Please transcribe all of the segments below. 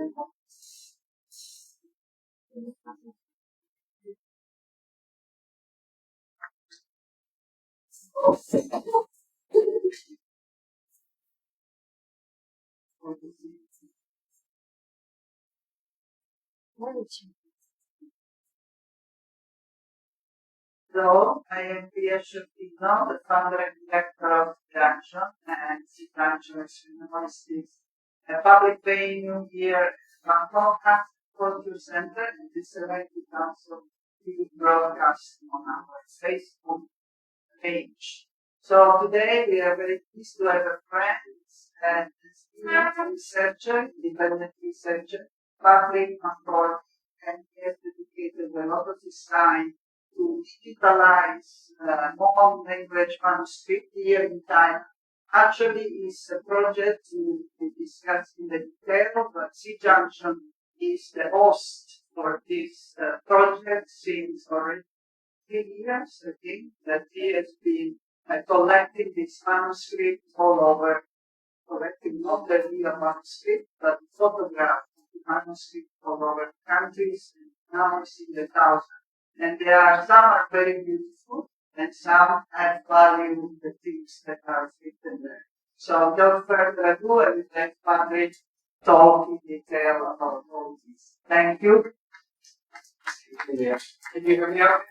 Hello, I am Sciortino, the founder and director of Junction, and Junction is a public venue here at McCormick Culture Center, and this event is also being broadcast on our Facebook page. So today we are very pleased to have a friend and researcher, independent researcher, Patrick McCormick, and he has dedicated a lot of his time to digitalize Mon-language Manuscripts here in Thailand. Actually, it's a project to be discussed in the detail, but Junction is the host for this project since already 3 years, I think, that he has been collecting this manuscript all over, collecting not the real manuscript, but photographs of the manuscript all over countries, and now it's in the thousands. And there are some are very beautiful, and some add value to the things that are written there. So without further ado, I will let Patrick talk in detail about all this. Thank you. Can you hear me okay?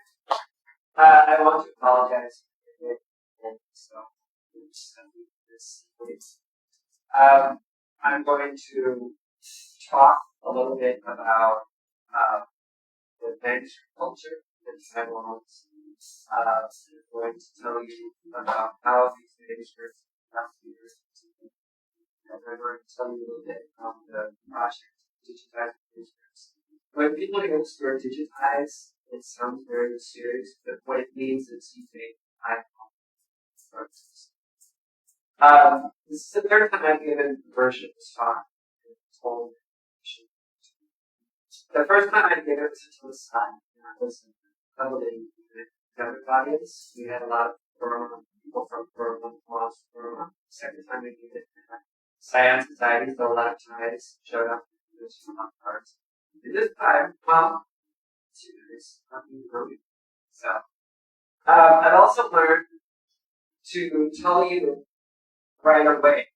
I want to apologize for it, and so I'm going to talk a little bit about the manuscript culture in Taiwan. I'm going to tell you about how these manuscripts have here, and I'm going to tell you a little bit about the project to digitize manuscripts. When people hear the word digitize, it sounds very serious, but what it means is you take iPhone. This is the third time I've given a version of this talk. The first time I gave it was until the side, and I was heavily the audience. We had a lot of people from Burma, the second time I gave it, Science Society, so a lot of Thais showed up from other parts. And this time, well, there's nothing really. So, I've also learned to tell you right away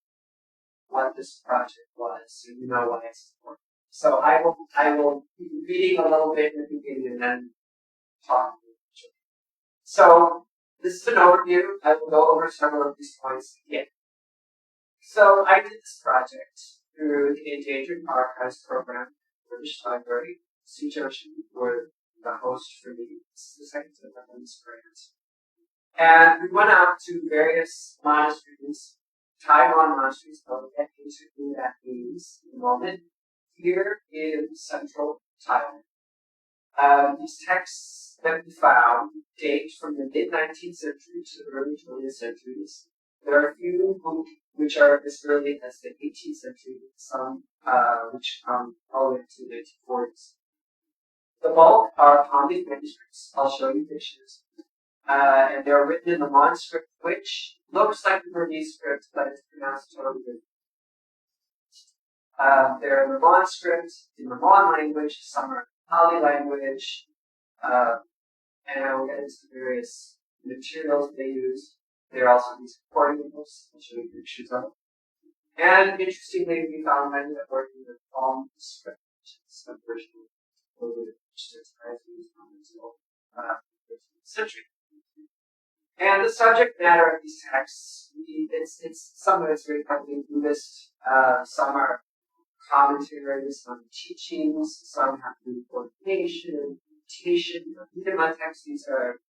what this project was, so you know why it's important. So I will be reading a little bit in the beginning and then talking. So this is an overview. I will go over several of these points again. So I did this project through the Endangered Archives Program, British Library. Junction were the host for me. This is the second time I've done this grant. And we went out to various monasteries, Taiwan monasteries, but we'll get into who that means in a moment. Here in central Thailand. These texts that we found date from the mid-19th century to the early 20th centuries. There are a few which are as early as the 18th century, some which come all the way to the 1940s. The bulk are Pali manuscripts. I'll show you pictures. And they're written in the Mon script, which looks like the Burmese script, but it's pronounced totally different. They're in the Mon script, in the Mon language, some are Pali language, and I will get into the various materials they use. There are also these recording books, I'll show you pictures of. And interestingly, we found many that work in the Mon script, which is a version of the until the 13th century. And the subject matter of these texts, it's some of it's very probably Buddhist, some are commentaries, some teachings, some have to do with ordination, meditation. Even my texts, these are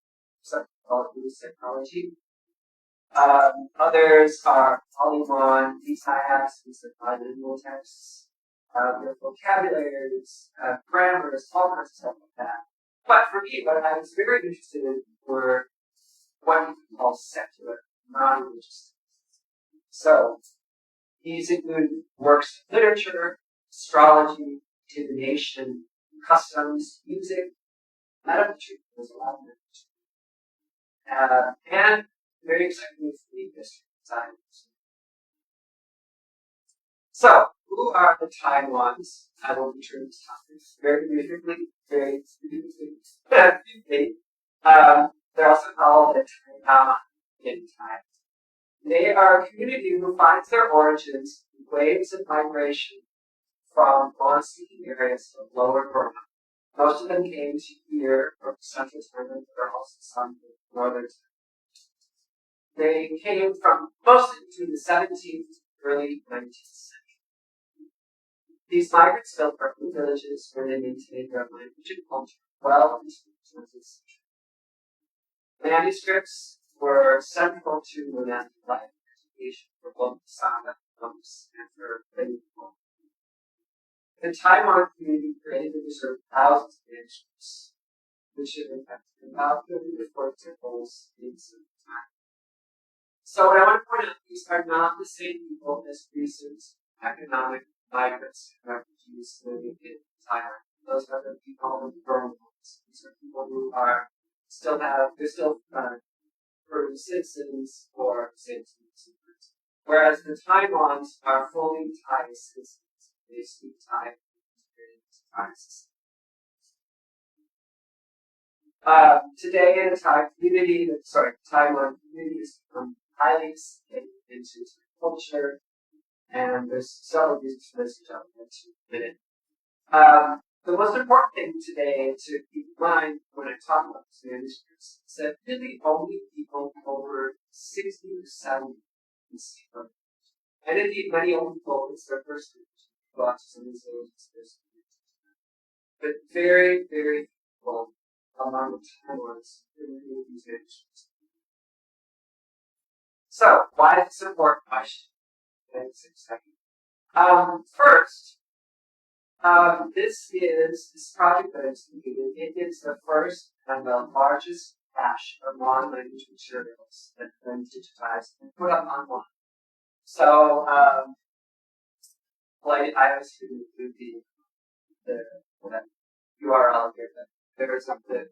something called Buddhist psychology. Others are polymon, these are bilingual texts, with vocabularies, grammars, all kinds of stuff like that. But for me, what I was very interested in were what you can call secular, non-religious texts. So, these include works of literature, astrology, divination, customs, music, medical treatment, there's a lot of literature. And very exciting for me, history and science. So, who are the Taiwans? I will return this topic very briefly, very briefly. They're also called the Taiwan in Thai. They are a community who finds their origins in waves of migration from non-speaking areas of lower Burma. Most of them came to here from central Thailand, but there are also some in northern Thailand. They came from mostly between the 17th and early 19th century. These migrants built urban villages where they maintained their language and culture well into the 20th century. Manuscripts were central to monastic life and education for both Sangha, monks, and for lay people. The Taiwan community created and preserved thousands of manuscripts, which have impacted about 30 to 40 temples in some time. So what I want to point out, these are not the same people as recent economic migrants and refugees living in Thailand. Those are the people in the Burma. These are people who are they're still Peru citizens or citizens. Whereas the Taiwans are fully Thai citizens. They speak Thai today in the Taiwan community has become highly sophisticated into culture, and there's several reasons for this, which I'll get to in a minute. The most important thing today to keep in mind when I talk about these manuscripts is that really only people over 60 or 70 can speak them. And indeed, many old people, it's their first language. Lots of some of these villages, but very, very people among the Taiwanese who read these manuscripts. So, why is this important? Why should I take a second? First, this project that I've completed. It is the first and the largest cache of Mon-language materials that have been digitized and put up online. So, I was to include the URL here, but there is something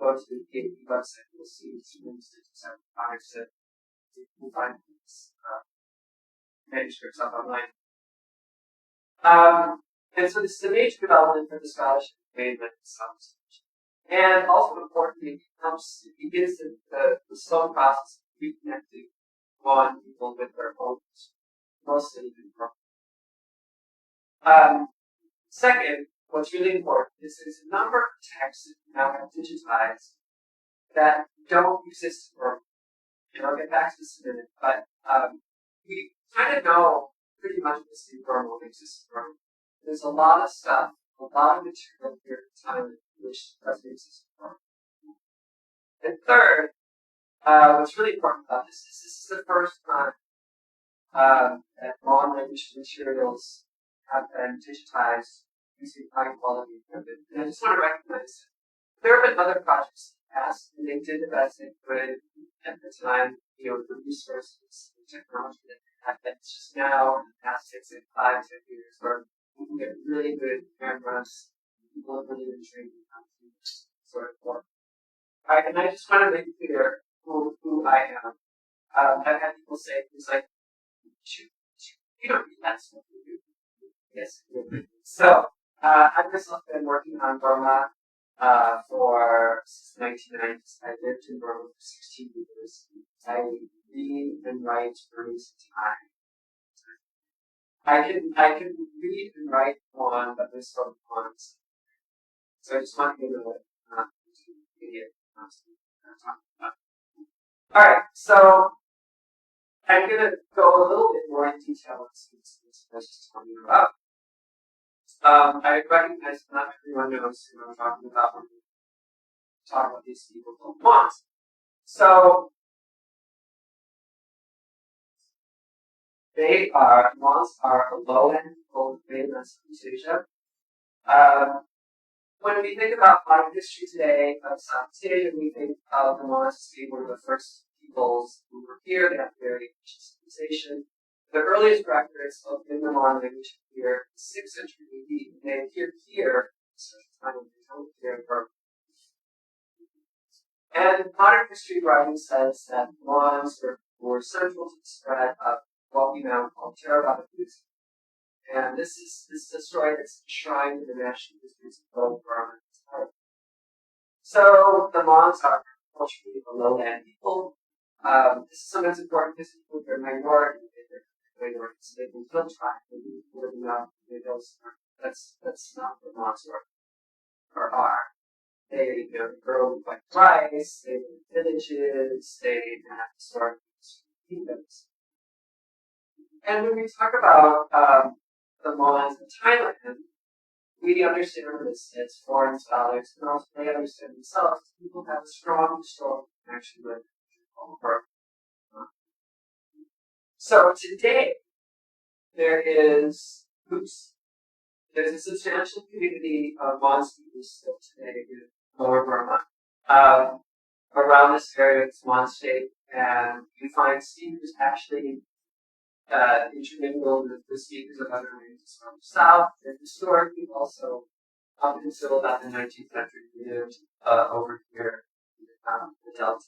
go to the PHP website, you'll see students digitized projects that you can find these manuscripts up online. And so this is a major development for the scholarship movement itself. And also importantly, it begins the slow process of reconnecting Mon people with their own mostly in Burma. Second, what's really important is there's a number of texts that now have digitized that don't exist in Burma. And I'll get back to this in a minute, but we kind of know pretty much what's in Burma exists in Burma. There's a lot of stuff, a lot of material here in Thailand which doesn't exist in Burma. And third, what's really important about this is this is the first time that Mon-language materials have been digitized using high quality equipment. And I just want to recognize there have been other projects in the past, and they did the best they could at the time, the resources, the technology that they had. It's just now, in the past 6, 5, 10 years, where we can get really good cameras, people have really been trained in how to do this sort of work. Alright, and I just want to make clear who I am. I've had people say things like, you don't need that stuff, do you? Yes, so, I've myself been working on Burma since the 1990s. I lived in Burma for 16 years. I read and write Burmese Thai. I can read and write Mon, but there's some Mons. So I just want you to know what I'm talking about. Alright, so I'm going to go a little bit more in detail on some of these I was just telling you about. I recognize not everyone knows who I'm talking about when we talk about these people called Mons. So Mons are a low-end people in mainland Southeast Asia. When we think about modern history today of Southeast Asia, we think of the Mons as being one of the first peoples who were here. They have a very ancient civilization. The earliest records of the Mon language appear in the 6th century AD, and they appear here, and modern history writing says that Mons were central to the spread of what we now call Theravada Buddhism. And this is a story that's enshrined in the national histories of both Burma and Thailand. So the Mons are culturally the lowland people. This is sometimes important because they're minority. They're minority, so they can still try. They living out in the hills. That's not what Mons are. They grow like rice. They live in villages. They have historic kingdoms. And when we talk about the Mon-language in Thailand, we understand this as foreign scholars, and also they understand themselves. People have a strong historical connection with Burma. So today, there's a substantial community of Mon speakers still today in Lower Burma. Around this area, it's Mon State, and you find speakers actually intermingled with the speakers of other languages from the south, and historically also up until about the 19th century lived over here in the Delta.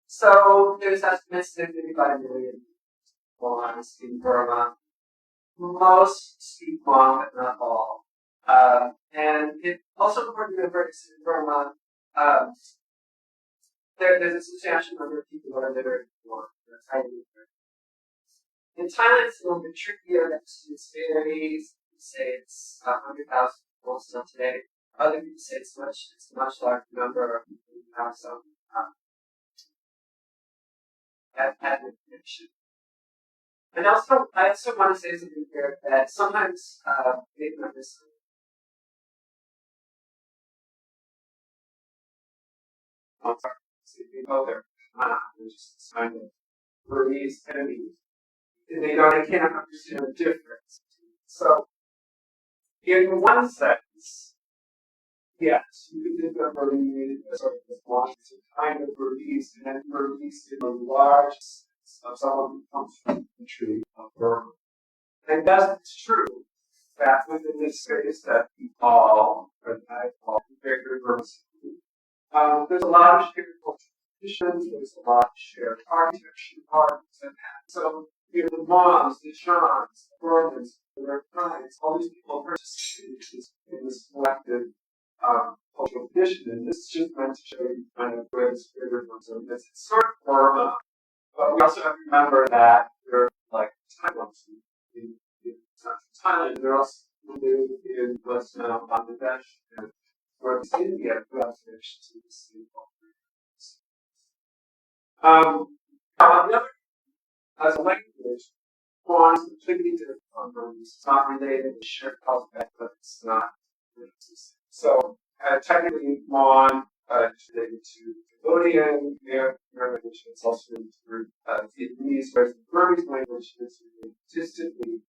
So there's estimates that maybe about 1 million Mons in Burma. Most speak Mon, but not all. And it also important to remember is in Burma, there's a substantial number of people that are literate in Mon. In Thailand, it's a little bit trickier. It's varies. People say it's 100,000 people still today. Other people say it's a much larger number of people who have some ethnic connection. And also, I also want to say something here that sometimes they can understand. Oh, sorry. See, they go there. They're just kind of Burmese enemies. And they can't understand the difference. So, in one sense, yes, you can think of Burmese as sort of as kind of Burmese, and then Burmese in a large sense of someone who comes from the country of Burma. And that's true that within this space that we call, or that I call, Greater Burma, there's a lot of shared cultural traditions, there's a lot of shared architecture, arts, and that. So, the Mons, the Shans, the Burmans, the Thais, all these people participate in this collective cultural tradition, and this is just meant to show you kind of where this Greater Burma is. It's sort of Burma, but we also have to remember that there are like Thailand in central Thailand, there are also people in what's now Bangladesh and North India who have connections to the same culture. On the other, as a language, Mon is completely different from Burmese. It's not related to shared alphabet, but it's not related to the same. So, technically, Mon is related to Cambodian, their language, it's also related to Vietnamese, whereas the Burmese language is really distantly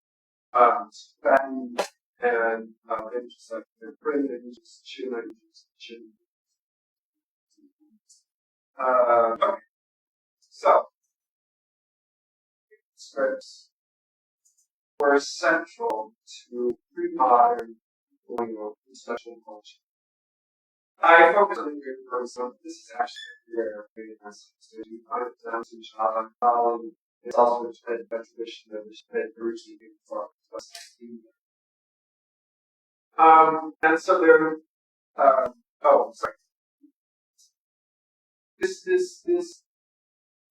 Tibetan and languages like the Korean languages, Chin languages, Chin. Okay. So, scripts were central to pre-modern colonial and special culture. I focus on the Greek Burma. This is actually where it has to do with Java and it's also a tradition that was originally from West India. And so there,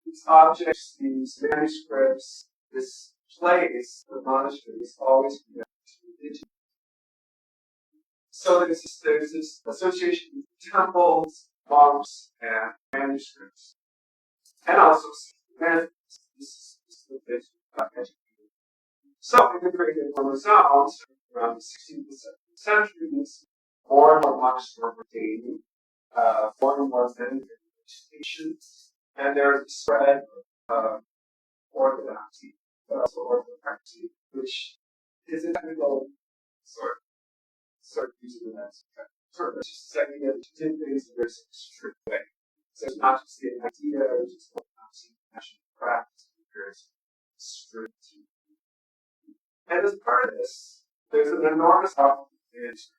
these objects, these manuscripts, this place, the monastery is always connected to religion. So there's this association with temples, monks, and manuscripts. And also manuscripts. This is the bit about education. So in the Great Burma zones, around the 16th and 17th centuries, more and more monks were ordained, more and more men education, and there's a spread of orthodoxy, but also orthopraxy, which is a technical sort of using the next sort of just saying that you did things in a very strict way. So it's not just the idea, it's just orthodoxy, national practice, very strict. And as part of this, there's an enormous opportunity.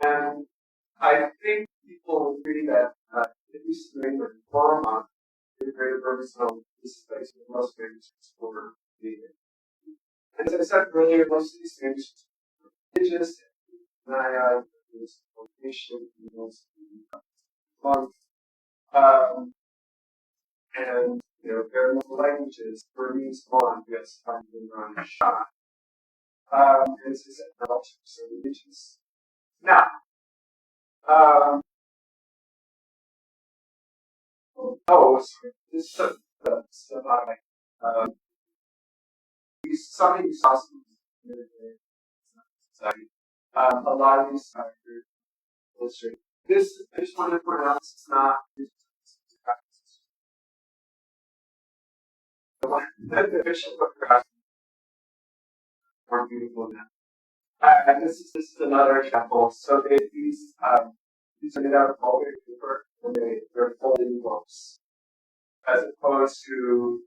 And I think people agree that at least in England, Burma, in the Greater Burma zone, this is the place where most manuscripts were dated. As I said earlier, most of these manuscripts are religious, and there's location, long, and there are no languages. Burmese Mon, yes, finding around Shan. As I said, not all types are religious. Now, sorry, this is the stuff I like. Some of these sausage society. A lot of these are illustrated. This, I just want to point out, this is not the one that the bishop of Christ more beautiful now. And this is another example. So these are made out of folded paper, and they're folding books, as opposed to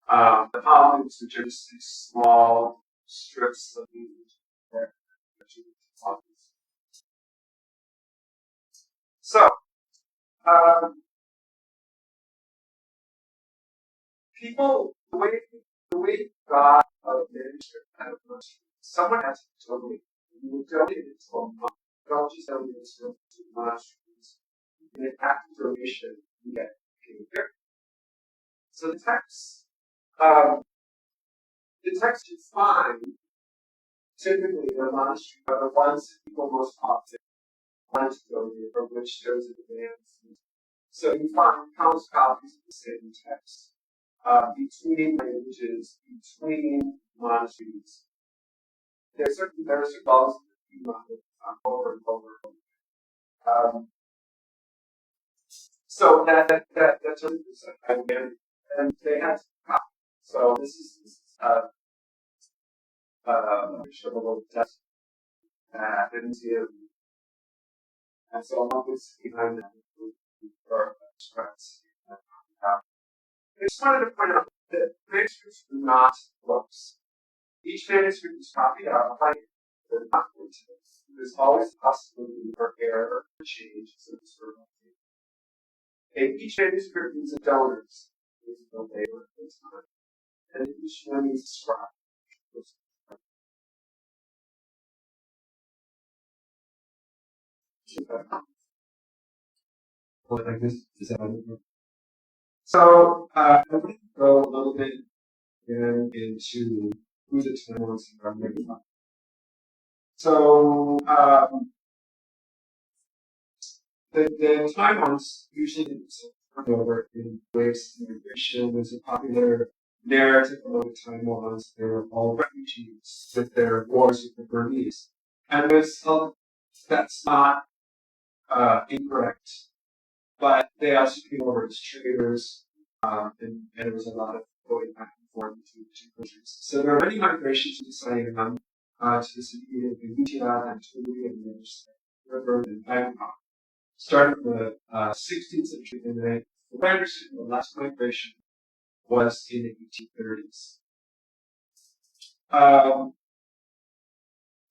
the albums, which are just these small strips of music there. So, people, the way God of manuscript kind of must, someone has to totally, you would donate it to a monk. Don't just donate it to monasteries. In an active donation, you get here. So the text is fine. Typically, the monastery are the ones that people most often want to donate, for which there's a demand. So you find countless copies of the same text between languages, between monasteries. There's certain laws over and over. So that's and they had to copy. So this is a little test didn't see it. And so I'm always behind that for scripts. I just wanted to point out that manuscripts are not books. Each manuscript is copied out by they're not written. There's always a possibility for error or change, so this sort of thing. And each manuscript needs a donors. There's no labor at the time. And each one needs a scribe. Like this, is that so I'm going to go a little bit into who the Taiwanese are maybe from. So the Taiwanese usually turn over in waves of immigration. There's a popular narrative about the Taiwanese. They're all refugees with their wars with the Burmese. And that's not incorrect. But they also came over as traders, and there was a lot of going back and forth between the two countries. So there are many migrations to Siam, to the city of India and Tuli and the river and Bangkok. Starting in the 16th century, and then, from what I understand, the last migration was in the 1830s.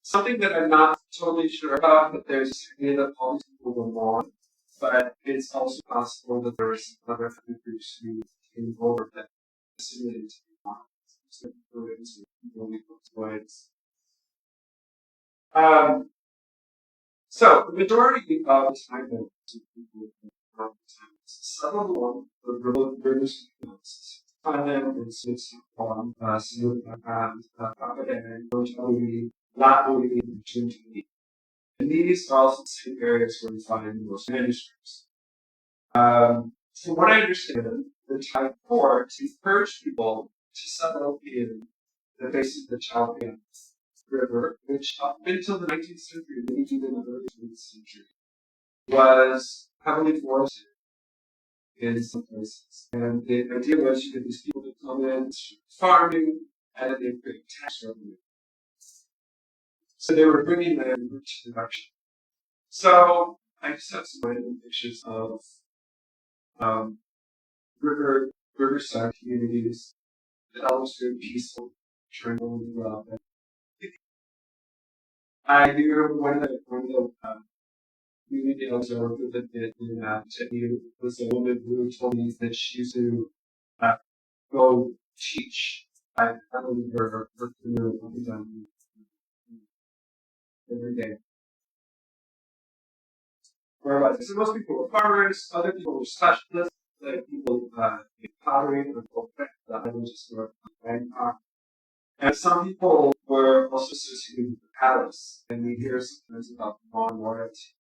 Something that I'm not totally sure about, but there's a idea that all these people were Mon. But it's also possible that there were some other countries who came over that assimilated to the so the majority of the time that people some of them were British influences. Thailand and Switzerland, Rosalia, Latvia, and Junction. And these are also the same areas where we find most manuscripts. From what I understand, the Thai court encouraged people to settle in the basin of the Chaldean River, which up until the 19th century, maybe even the early 20th century, was heavily forested in some places. And the idea was you get these people to come in, farming, and then they create tax revenue. So they were bringing land to production. So I just have some random pictures of riverside communities that illustrate peaceful, tranquil development. I do one of the community observers that did in Chennai was a woman who told me that she used to go teach I believe we're familiar with them every day. Where was it? So most people were farmers, other people were specialists, like people in pottery or the languages were Bangkok. And some people were also associated with the palace, and we hear sometimes about Mon royalty.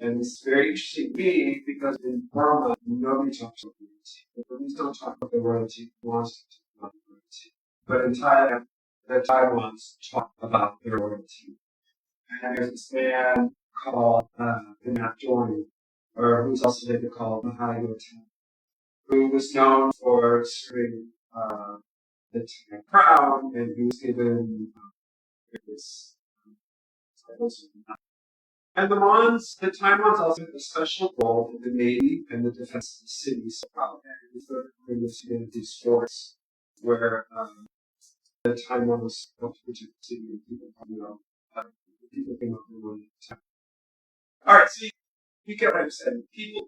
And it's very interesting to me because in Burma, nobody talks about royalty. The Burmese don't talk about the royalty, who wants to talk about the royalty. But in Thailand, the Taiwans talk about their royalty. And there's this man called Jordan, or who's also later called Moderator, who was known for serving the Thai crown, and he was given various titles. And the Thai Mons also had a special role in the Navy and the defense of the city. So there was these forts where the Thai Mons helped to protect the city, and people probably know people came up with one at the time. All right, so you get what I'm saying. The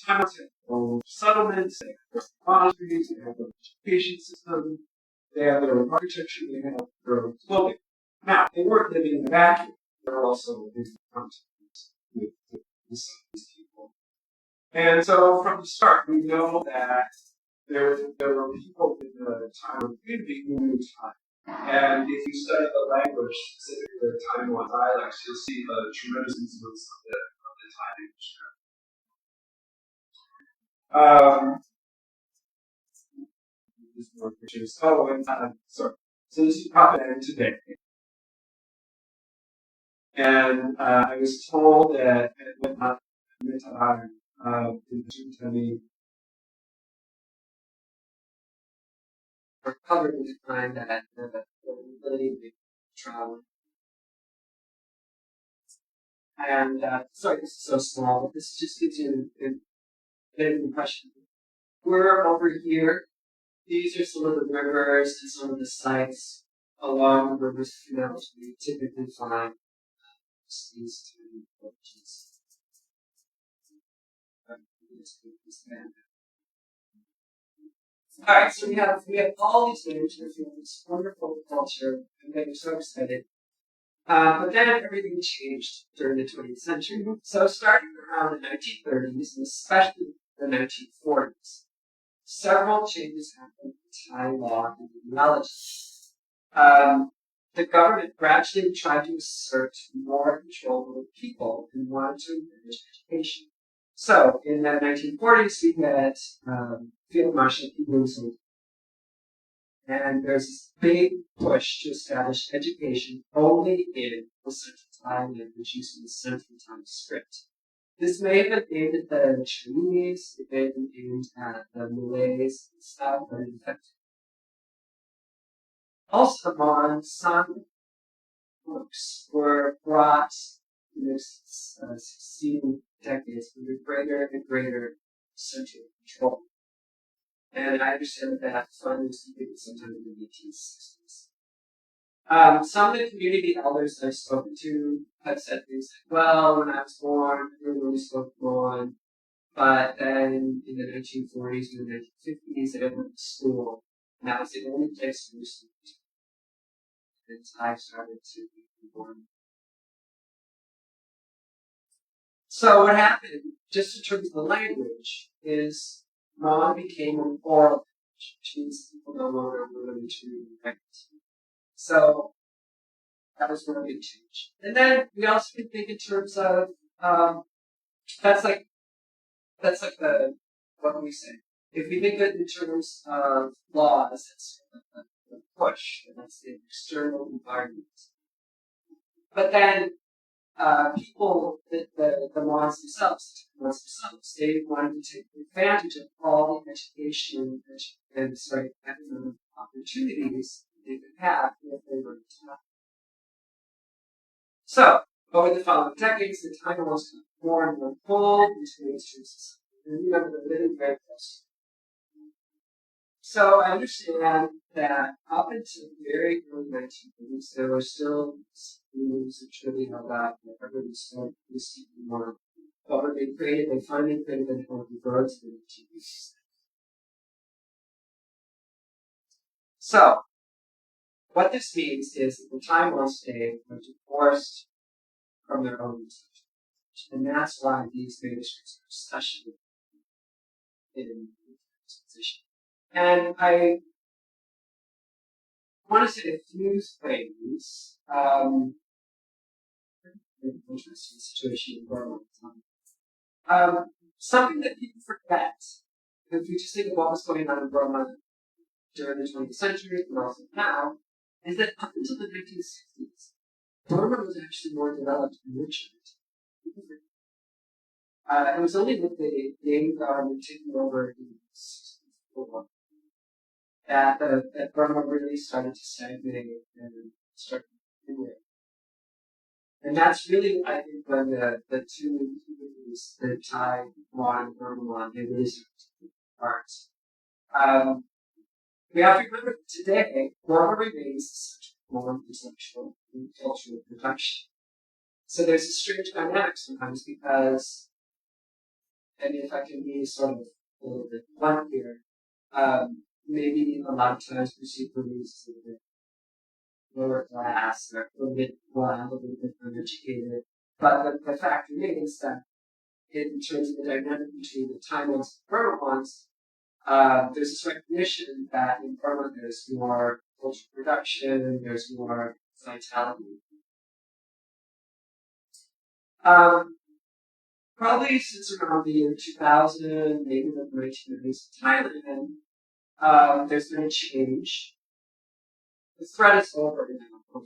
Thai Mons had their own settlements, they had their own monasteries, they had their own education system, they had their own architecture, they had their own clothing. Now, they weren't living in a vacuum. They were also in contact with these people. And so from the start, we know that there were people in the Taiwan community who knew Thai. And if you study the language, specifically the Taiwan dialects, you'll see a tremendous influence of the Thai language. There's more pictures. Oh, and sorry. So this is propaganda today. And I was told that when I or covered with the time that the ability to travel. And sorry, this is so small, but this just gives you a bit of an impression. We're over here. These are some of the rivers and some of the sites along the rivers canals where you typically find these two villages. Alright, so we have all these languages, we have this wonderful culture, and we're so excited. But then everything changed during the 20th century. So starting around the 1930s, and especially the 1940s, several changes happened in Thai law and ideology. The government gradually tried to assert more control over people and wanted to encourage education. So, in the 1940s, we had Field Marshal Wilson, and there's this big push to establish education only in the Central Thai language using the Central Thai script. This may have been aimed at the Chinese, it may have been aimed at the Malays and stuff, but in fact, also among some books were brought in the succeeding decades under greater and greater central control. And I understand that finally was completed sometime in the 1860s. Some of the community elders I've spoken to have said things like, well, when I was born, everyone spoke Mon, but then in the 1940s and the 1950s, I went to school, and that was the only place where we spoke. And I started to be born. So what happened, just in terms of the language, is Mon became an oral language, which means people no longer learn to write. So that was one big change. And then we also can think in terms of that's like the what can we say? If we think of it in terms of laws, it's the push, and that's the external environment. But then people, the Mons themselves, they wanted to take advantage of all the education and economic opportunities they could have if they were Thai. So, over the following decades, the Thai Mons got more and more pulled into mainstream society. And remember, they're living very close. So I understand that up until the very early 1980s, there were still schools that truly held out that everybody started receiving more. But when they finally created the healthy roads in the 1980s. So, what this means is that the Taiwan state were divorced from their own research. And that's why these manuscripts are such in this position. And I want to say a few things. Interesting situation in Burma at the time. Something that people forget, if you just think of what was going on in Burma during the 20th century and also now, is that up until the 1960s, Burma was actually more developed and richer. It was only with the Navy government taking over in 1964 that Burma really started to stagnate and start to do it. And that's really, I think, when the two communities, the Thai Mon and Burma Mon, they really started to be apart. We have to remember that today, Burma remains such a more intellectual and cultural production. So there's a strange dynamic sometimes because, and if I can be sort of a little bit blunt here, maybe a lot of times we see Burmese as a bit lower class or a little bit wild, a little bit uneducated. But the fact remains that in terms of the dynamic between the Thai ones and Burma ones, there's this recognition that in Burma there's more cultural production, there's more vitality. Probably since around the year 2000, maybe the 1990s in Thailand, there's been a change. The threat is over now,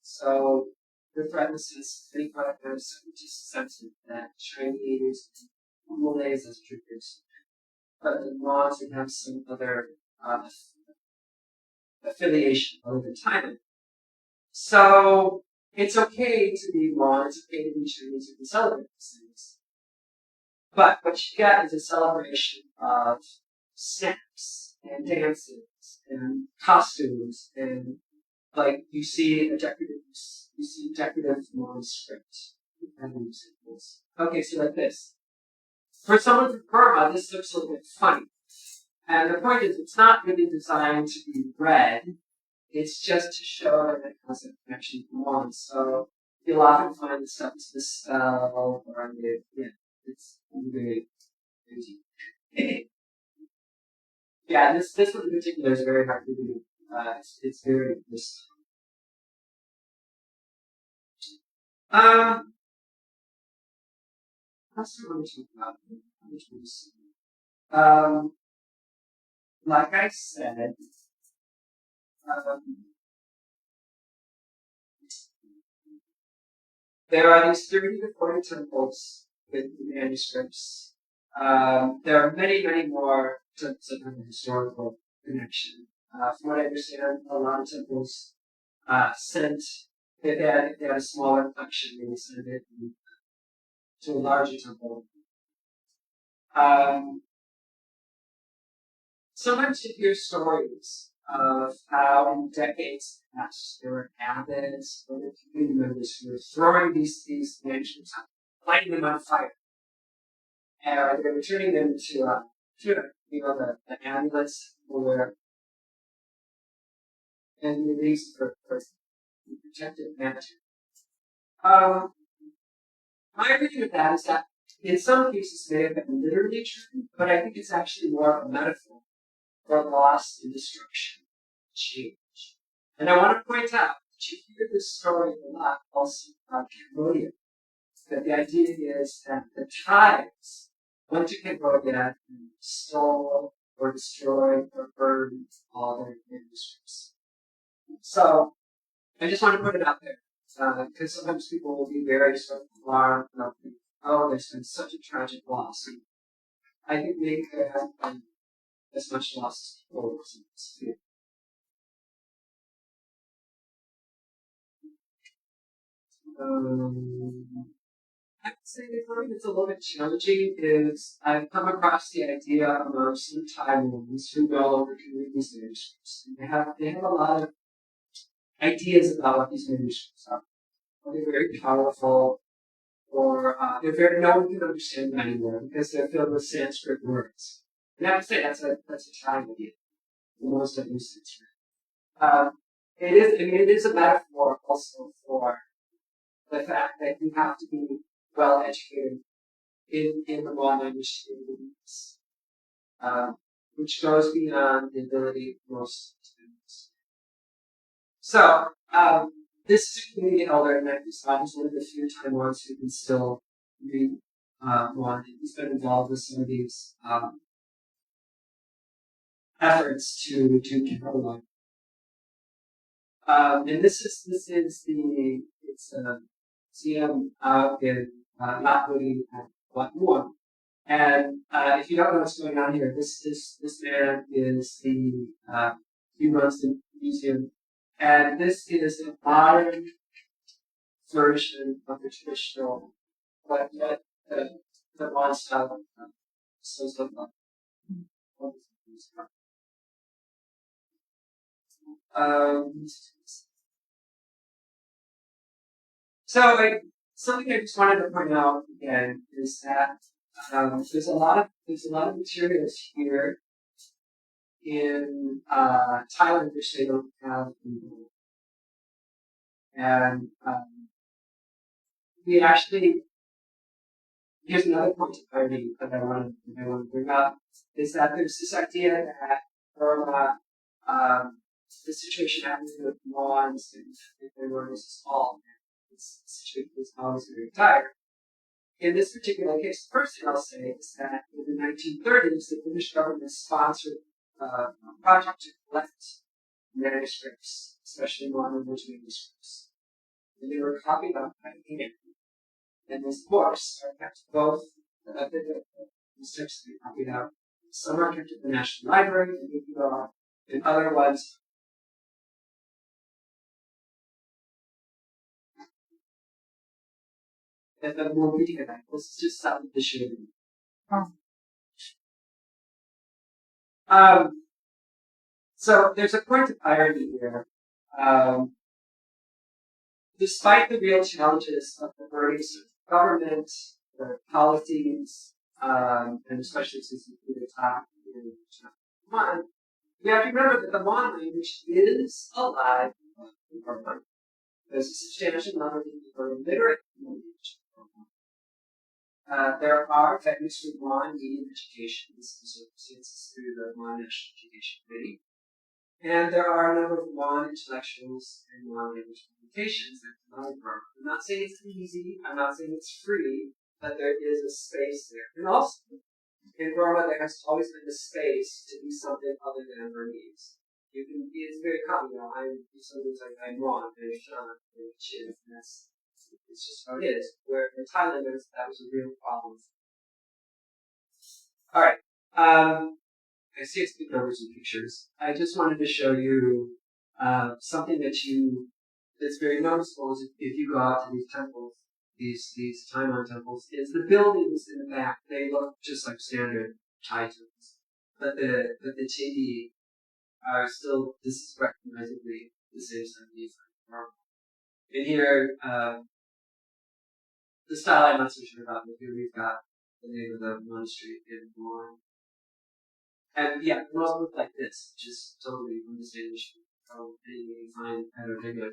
so the threat in the sense, 25% just sensitive that Chinese and Malays as triggers, but the Mons would have some other affiliation other than Thailand. So it's okay to be Mon, it's okay to be Chinese, you can celebrate these things. But what you get is a celebration of snacks and dances and costumes and like you see a decorative manuscript and examples. Okay, so like this. For someone from Burma, this looks a little bit funny. And the point is it's not really designed to be read, it's just to show that it has a connection to one. So you'll often find the stuff to the spell or it's very easy. Yeah, this one in particular is very hard to do. It's very this. That's what I'm talking about. Like I said, there are these 30 to 40 temples with manuscripts. There are many, many more temples that have a historical connection. From what I understand, a lot of temples sent, if they had a smaller collection, they would send it to a larger temple. Sometimes you hear stories of how in decades past there were abbots or community members who were throwing these manuscripts out, lighting them on fire. And they were turning them to the amulets for and they used for protective magic. My reading of that is that in some cases may have been literally true, but I think it's actually more of a metaphor for loss and destruction, change. And I want to point out that you hear this story a lot also about Cambodia. That the idea is that the tribes went to Cambodia and stole or destroyed or burned all their manuscripts. So I just want to put it out there because sometimes people will be very sort of alarmed about there's been such a tragic loss. And I think maybe there hasn't been as much loss as people feel. I would say the thing that's a little bit challenging is I've come across the idea among some Taiwanese who no longer can read these manuscripts. They have a lot of ideas about what these manuscripts are. They're very powerful, or no one can understand them anymore because they're filled with Sanskrit words. And I have to say that's a Thai idea. Most of them Sanskrit. it is. I mean, it is a metaphor also for the fact that you have to be well educated in the Mon-language communities, which goes beyond the ability of most students. So, this is a community elder, and he's one of the few Taiwans who can still read Mon. He's been involved with some of these efforts to keep it alive. And this is it's a museum out in Lapuri and Watuan. And if you don't know what's going on here, this man is he runs the museum, and this is a modern version of the traditional what the Mon style supposed to look like. So something I just wanted to point out again is that there's a lot of materials here in Thailand which they don't have in Europe. And we actually, here's another point of irony that I want to bring up, is that there's this idea that Burma, the situation happened with Mons and they were this all, this situation was always very dire. In this particular case, the first thing I'll say is that in the 1930s, the British government sponsored a project to collect manuscripts, especially Mon-language manuscripts. And they were copied up by hand. And these books are kept both, the manuscripts are copied out. Some are kept at the National Library, and other ones that the more reading of that. This is just something to show you. So there's a point of irony here. Despite the real challenges of the burdens of government, the policies, and especially since we were talking in Mon, we have to remember that the Mon language is alive in Burma. There's a substantial number of people who are illiterate in the language. There are techniques for Mon medium education, this is through the Mon National Education Committee. And there are a number of Mon intellectuals and Mon language publications that come out of Burma. I'm not saying it's easy, I'm not saying it's free, but there is a space there. And also, in Burma, there has always been a space to do something other than Burmese. You can be, it's very common, sometimes I'm Mon, I'm Shan, I'm Chin, and it's just how it is. Where in Thailand, that was a real problem. Alright, I see it's big numbers and pictures. I just wanted to show you something that's very noticeable is if you go out to these temples, these Taiwan temples, is the buildings in the back. They look just like standard Thai temples, but the chedi are still, this is recognizably the same stuff. And here, the style I'm not so sure about, but here we've got the name of the monastery in Mon. And yeah, most look like this, which is totally undistinguishable from anything you find at a regular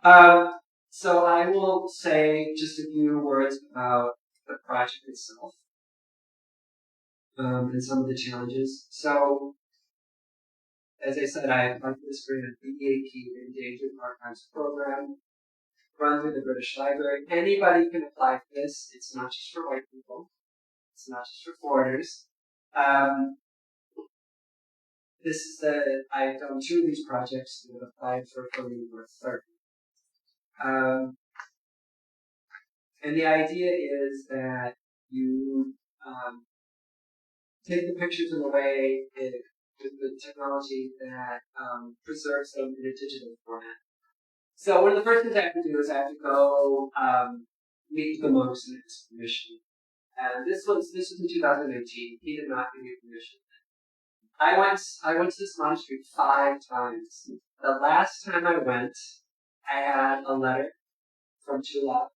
temple. So I will say just a few words about the project itself and some of the challenges. So, as I said, I applied for this grant, the EAP, Endangered Archives Program, run through the British Library. Anybody can apply for this. It's not just for white people. It's not just for foreigners. I've done 2 of these projects and have applied for funding for a third. And the idea is that you take the pictures in a way with the technology that preserves them in a digital format. So one of the first things I have to do is I have to go meet the monks and ask permission. And this was in 2019. He did not give me permission. I went to this monastery 5 times. The last time I went, I had a letter from Chula.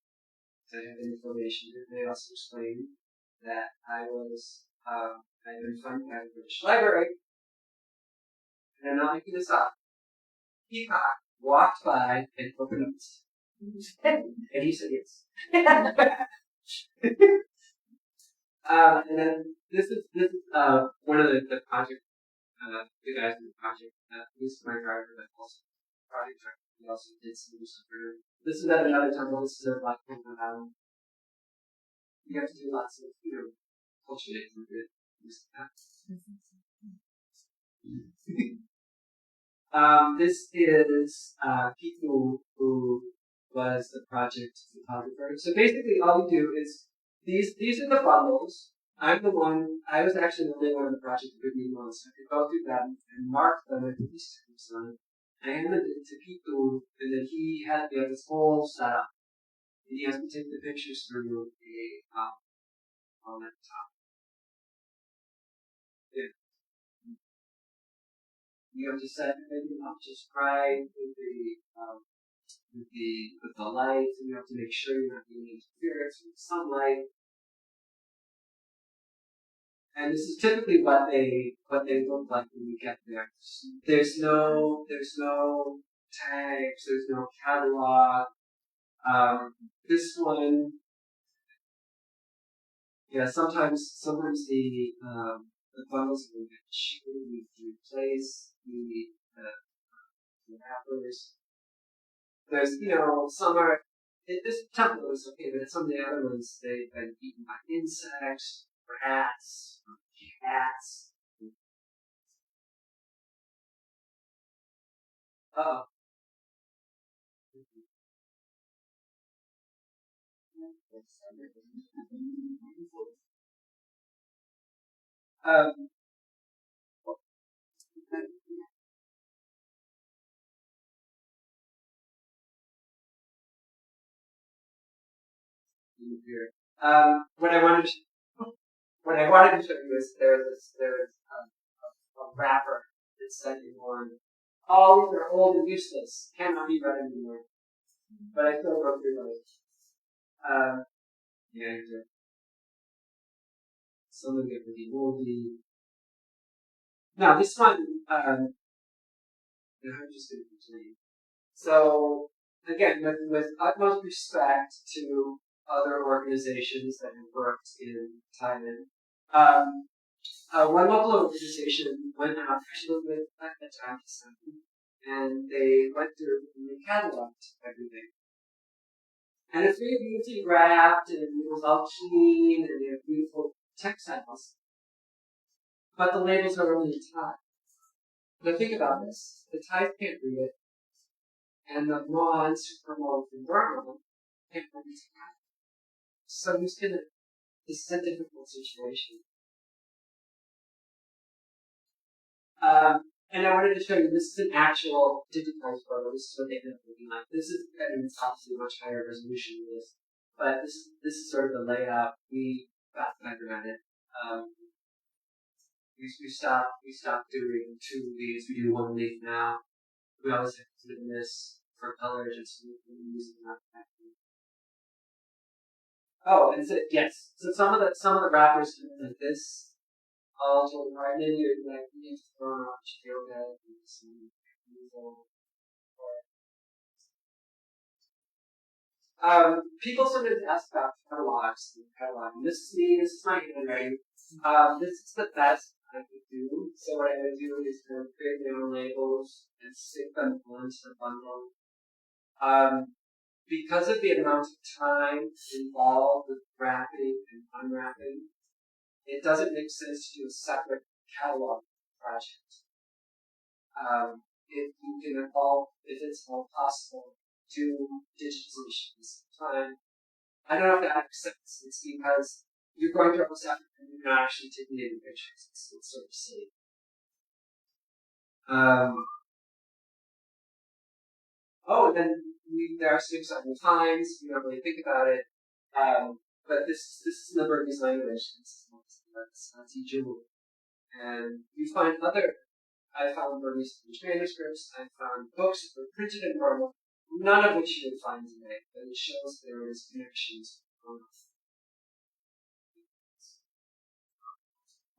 I had information, and they also explained that I had been funded by the British Library, and I'm not making this up. Peacock walked by and opened up his and he said yes. And then this is one of the project the guys in the project. He's my driver, but also project director. He also did some stuff. This is at another temple. This is a Black Panther Island. You have to do lots of culture days and good things like that. This is people who was the project photographer. So basically, all you do is these are the bundles. I was actually the only one in the project who could read one, so I could go through them and mark them with these terms on it. I handed it to people, and then he had this whole setup. And he has to take the pictures through a on that top. Yeah. You have to set everything up just right with the lights, and you have to make sure you're not getting interference with sunlight. And this is typically what they look like when you get there. There's no tags, there's no catalog. This one, yeah, sometimes the bundles will get cheaper. We replace the wrappers. There's some are this template was okay, but some of the other ones they've been eaten by insects, rats, or cats. Uh-oh. What I wanted to show you is there's a wrapper that's set in one. All these are old and useless, cannot be read anymore. But I still wrote through those. Yeah, some of it would be moldy. Now this one, I'm just going to continue. So again, with utmost respect to other organizations that have worked in Thailand, one local organization went out actually with a time to something, and they went through and they cataloged everything. And it's really beautifully wrapped, and it was all clean, and they have beautiful textiles. But the labels are only in Thai. Now think about this. The Thais can't read it, and the Mons who promote in Burma can't read Thai. So this is a difficult situation. And I wanted to show you, this is an actual digitized photo. This is what they end up looking like. This is, it's obviously a much higher resolution than this. But this is sort of the layout. We got better at it. We stopped doing 2 leaves. We do 1 leaf now. We always have to do this for color, just using that. Oh, and so, yes. So some of the wrappers do like this. All to the right, and then you need to throw out yoga and some people sometimes ask about catalogs and cataloging. This is me, this is my handwriting. This is the best I could do. So what I would do is create my own labels and stick them onto the bundle. Because of the amount of time involved with wrapping and unwrapping, it doesn't make sense to do a separate catalog project. If it's all possible, do digitization at the same time. I don't know if that makes sense. It's because you're going through a separate and you're not actually taking any pictures. It's sort of silly. And then there are 6 other times. We don't really think about it. But this is in the Burmese language. That's Ijulu. And you find I found Burmese manuscripts, I found books that were printed in Burma, none of which you would find today, but it shows there is connections.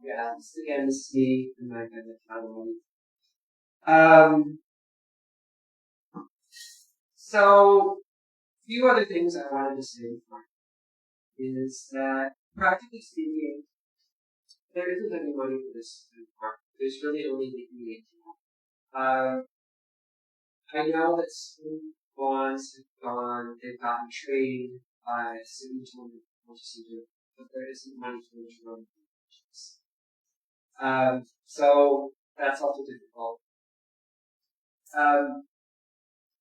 Yeah, again, this is me and my kind of catalog. So, a few other things I wanted to say is that, practically speaking, there isn't any money for this anymore. There's really only making it. I know that some bonds have gone, they've gotten trained by Sciortino, but there isn't money for them to run the so that's also difficult.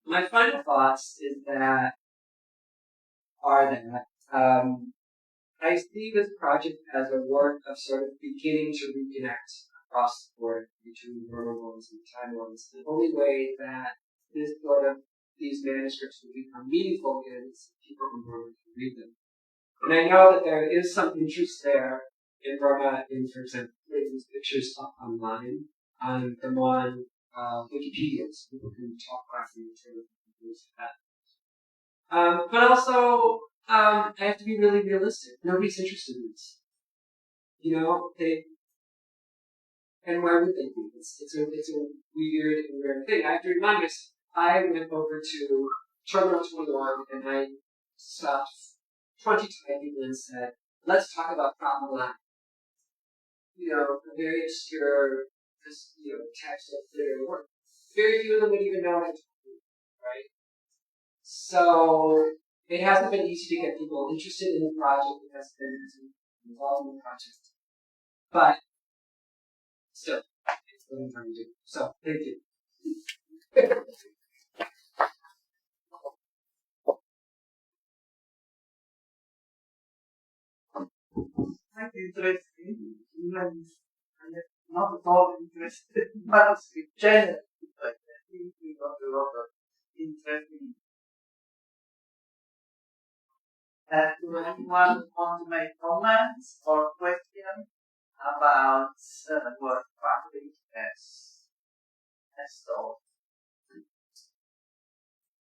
My final thoughts are that I see this project as a work of sort of beginning to reconnect across the board between Burma ones and Thai ones. The only way that these manuscripts will become meaningful is people from Burma can read them. And I know that there is some interest there in Burma in, for example, putting these pictures up online on the Mon Wikipedia, so people can talk about the material and things like that. But also, I have to be really realistic. Nobody's interested in this. You know, and why would they be? It's a weird and rare thing. I have to remind myself, I went over to Terminal 21 and I stopped 20 Thai people and said, let's talk about problem line. You know, a very obscure, text of literary work. Very few of them would even know what I'm talking about, right? So, it hasn't been easy to get people interested in the project. It hasn't been easy involved in the project. But, still, it's what I'm trying to do. So, thank you. Quite interesting, even not at all interested in manuscript generally, but I think we got a lot of interesting. Do anyone want to make comments or questions about what public has told?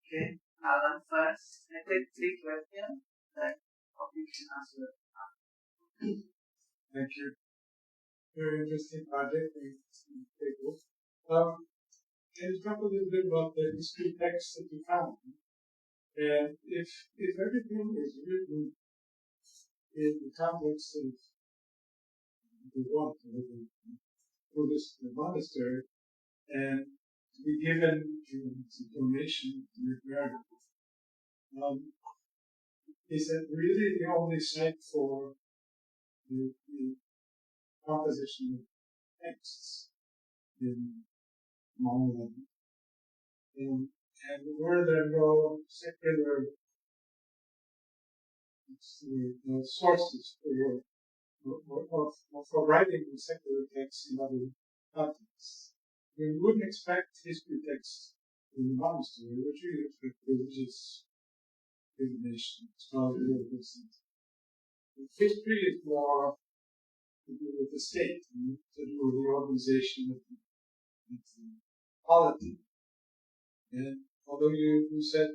Okay, Alan first. I take 3 questions, then you can answer. Thank you. Very interesting project, very interesting table. Can you talk a little bit about the history text that you found? And if everything is written in the context of the want of the Buddhist monastery and to be given as a donation to the garden, is it really the only site for the composition of texts in Mon-language? And were there no secular sources for writing the secular texts in other contexts? You wouldn't expect history texts in the monastery, would you? Expect religious divination, scholarly lessons. History is more to do with the state, and to do with the organization of the polity. And although you said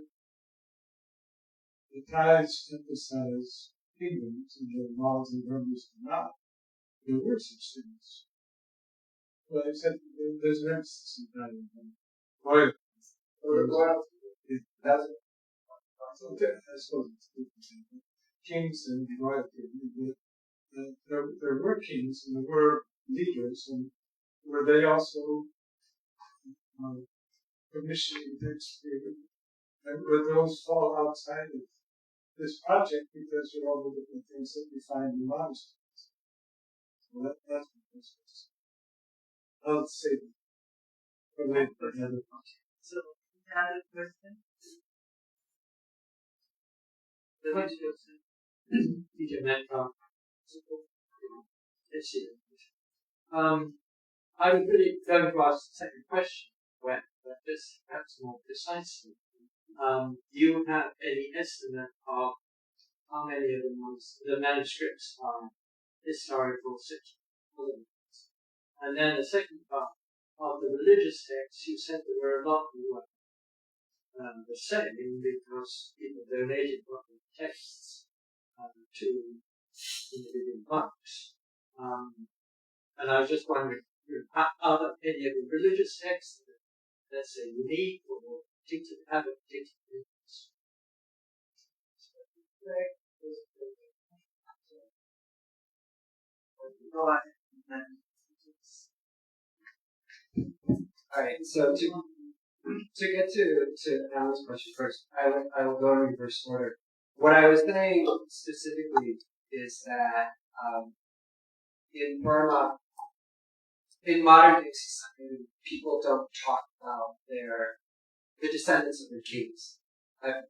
the Thais emphasize kingdoms and the Mao's and Burmese do not, there were such things. Well, I said there's an emphasis in Thailand on royalty. I suppose it's different. Kings and royalty. There were kings and there were leaders, and were they also commissioning texts? And would those fall outside of this project because you're all the different things that we find in monasteries? So that's my first question. I'll save it for later for another project. So, another question? The next question. DJ Metcalf. I'm really going to ask the second question, but this perhaps more precisely. Do you have any estimate of how many of the manuscripts are historical fiction? And then the second part of the religious texts, you said there were a lot who were the same because people donated texts to individual monks. And I was just wondering, are there any of the religious texts that let's say, unique or particular, have a particular interest. All right. So to get to Alan's question first, I will go in reverse order. What I was saying specifically is that in Burma, in modern day society, people don't talk about the descendants of their kings.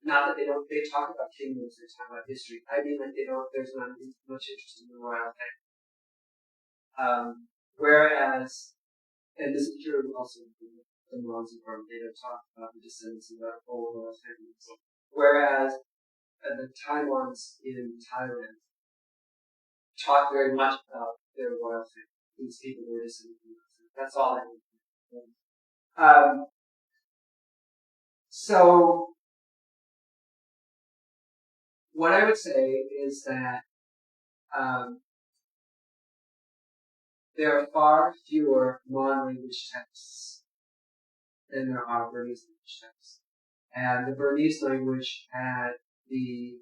Not that they talk about kingdoms, they talk about history. I mean, like there's not much interest in the royal family. Whereas, and this is true also in the Mons in Burma, they don't talk about the descendants of their old royal families. Whereas, the Taiwans in Thailand talk very much about their royal family. These people were descendants from royal family. That's all I need. So, what I would say is that there are far fewer Mon-language texts than there are Burmese language texts. And the Burmese language had the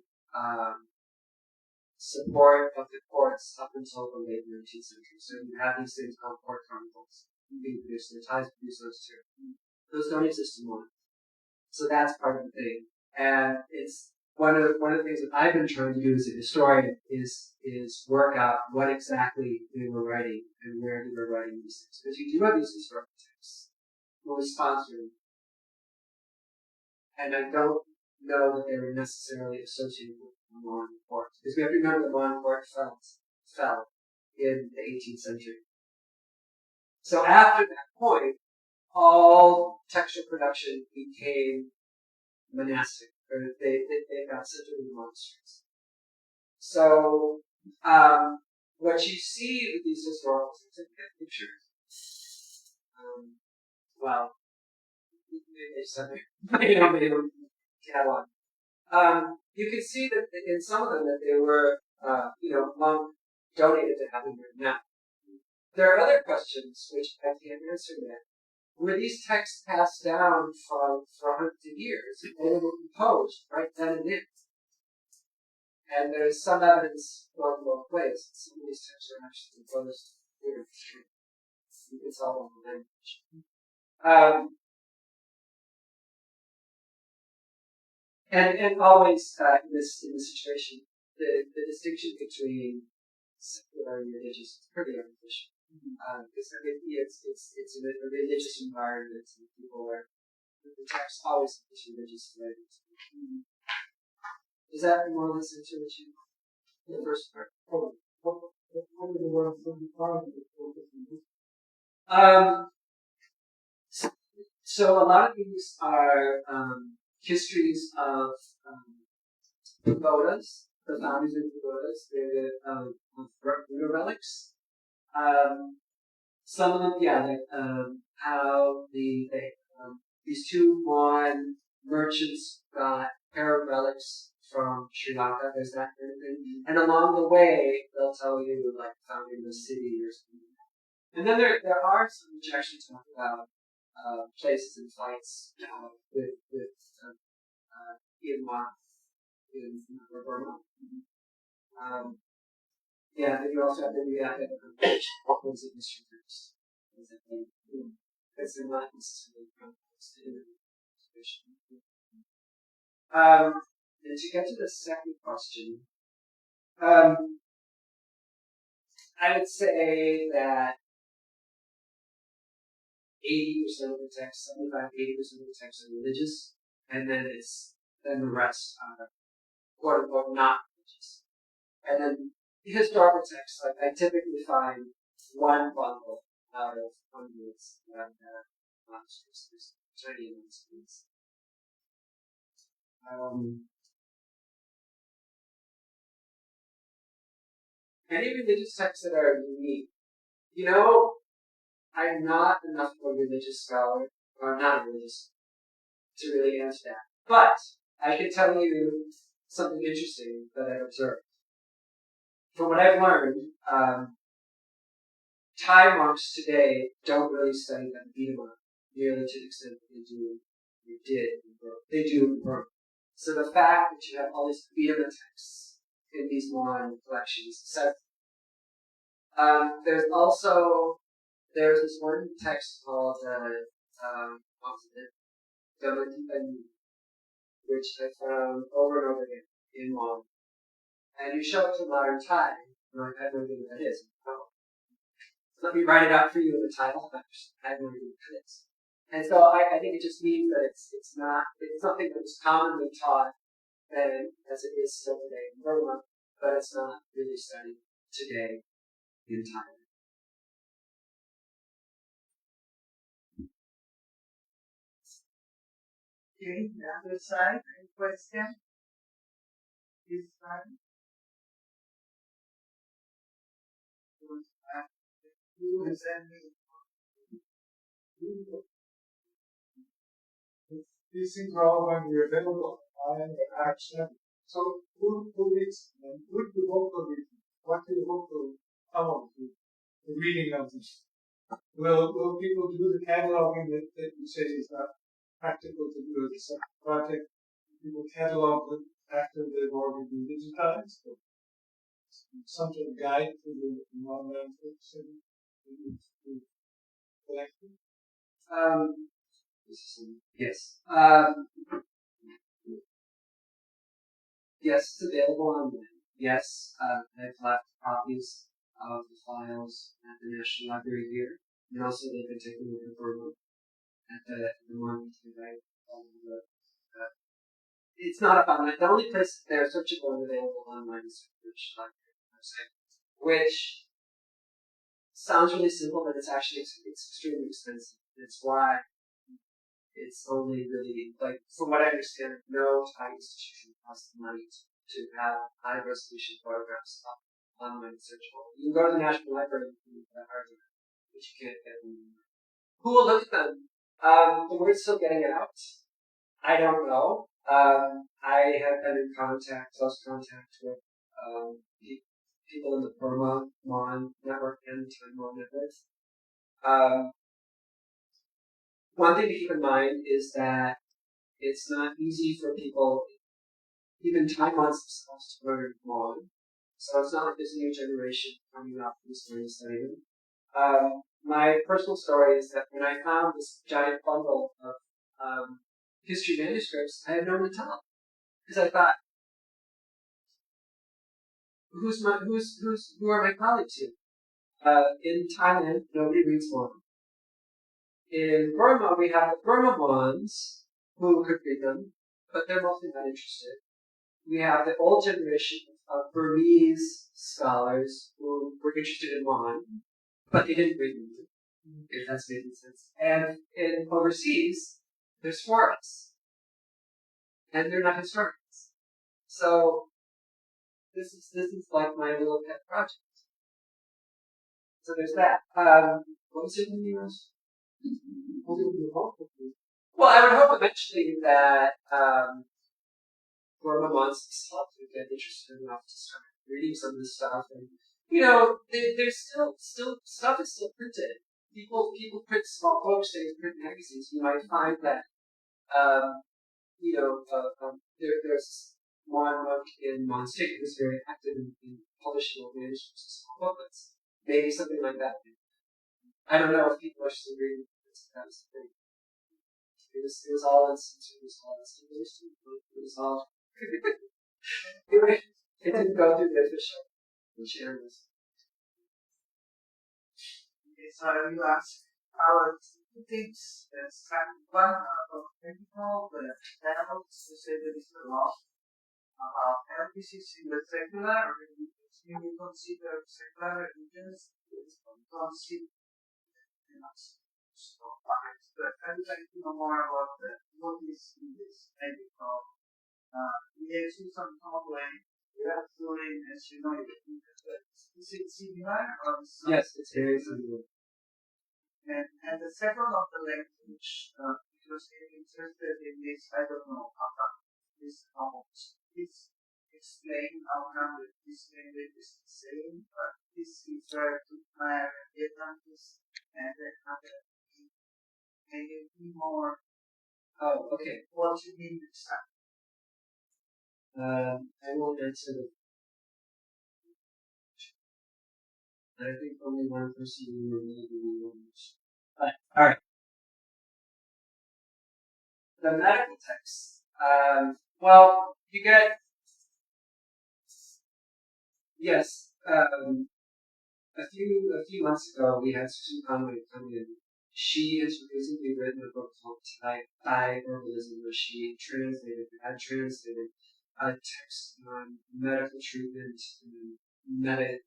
support of the courts up until the late 19th century. So you have these things called court chronicles being produced, and the Thais produce those too. Those don't exist in Mon. So that's part of the thing. And it's one of the things that I've been trying to do as a historian is work out what exactly they were writing and where they were writing these things. Because you do have these historical texts. We'll sponsor them. And I don't know that they were necessarily associated with the Mon court. Because we have to remember the Mon court fell in the 18th century. So after that point, all textual production became monastic, or they got centered in monasteries. So what you see with these historical things, I get pictures. Well, they just have their catalog. You can see that in some of them that they were, monk donated to having written down. There are other questions which I can't answer yet. Were these texts passed down for hundreds of years, and they were composed right then and there? And there's some evidence going both ways. Some of these texts are actually composed here. It's all in the language. And always in this situation, the distinction between secular and religious is pretty artificial. Because it's a religious environment, and people are the text always is religious related. Does that more or less answer what you the first part? What are the words that you find that focus on this? So a lot of these are histories of pagodas, the founders of pagodas, they're relics. Some of them, how these two Mon merchants got pair of relics from Sri Lanka. There's that kind of thing, and along the way they'll tell you like founding the city or something. And then there are some which actually talk about places and flights with in Burma. Then you also have the was it instruments? Because they're not necessarily context in the situation. And to get to the second question, I would say that 80% of the text, 75-80% of the texts are religious, and then the rest are quote unquote not religious. And then historical texts, like I typically find one bundle out of hundreds that have manuscripts. There's tiny manuscripts. Any religious texts that are unique. I'm not enough of a religious scholar, or not a religious, to really answer that. But I can tell you something interesting that I've observed. From what I've learned, Thai monks today don't really study the Vedamana. nearly to the extent that they do in Burma. So the fact that you have all these freedom of texts in these Mon collections says there's this one text called which I found over and over again in Mon. And you show it to modern Thai, and I have no idea what that is. Oh. Let me write it out for you in the title. I have no idea what it is. And so I think it just means that it's something that was commonly taught then as it is still today in Burma, but it's not really studied today in Thailand. Okay, the other side, any question? This side? You and send me. These things are all going to be available on the action. So, who reads them? Who do you hope to read them? What do you hope to come up with the reading of this? Will people do the cataloging that you say is not practical to do as a project? People catalog them after they've already been digitized? Or some sort of guide to the non-manuscripts that you collected? Yes. Yes, it's available online. Yes, I've left copies of the files at the National Library here, and also they've been taken over for a month at the moment that it's not online. The only place they're searchable and available online is the British Library website, which sounds really simple, but it's extremely expensive. It's why it's only really, like, from what I understand, no Thai institution costs money to have high resolution photographs online searchable. You can go to the National Library and read that argument, but you can't get them anymore. Who will look at them? The word's still getting out. I don't know. I have been in close contact with people in the Burma Mon network and Thai Mon networks. One thing to keep in mind is that it's not easy for people, even Thai Mons themselves, to learn Mon. So it's not like there's a new generation coming up who's learning to study them. My personal story is that when I found this giant bundle of history manuscripts, I had no one to tell, because I thought, who are my colleagues here? In Thailand, nobody reads Mon. In Burma, we have the Burma Mons who could read them, but they're mostly not interested. We have the old generation of Burmese scholars who were interested in Mon, but they didn't read them, if that's making sense. And in overseas, there's 4 of us, and they're not historians. So this is like my little pet project. So there's that. What was it in the US? Well, I would hope eventually that Burma Mons themselves would get interested enough to start reading some of this stuff, and there's still stuff is still printed. People print small books, they print magazines. You might find that there's one monk in Mon State who's very active in publishing old manuscripts and small booklets. Maybe something like that. I don't know if people are still reading this. That was the thing. It was all uncensored. It was all uncensored. It was all. It didn't go through the official channels. Okay, so I will ask our 2 things. One about technical, the panels, to say there is a law about emphasis in the secular, or you will consider secular religions, consider. So, but I would like to know more about what is in this medical. We actually some way we are doing, as you know, is it similar or something? Yes, it's very similar. And the second of the language, because I'm interested in this, I don't know about this almost. Please explain how come this language is the same, but this is referred to Khmer and Vietnamese and then other maybe more Oh, okay. what you mean exactly. I will answer the. I think only one person will really understand. But all right. The medical texts. Well, you get. Yes. A few months ago, we had Susan Conway come in. She has recently written a book called Thai Herbalism, where she had translated a text on medical treatment and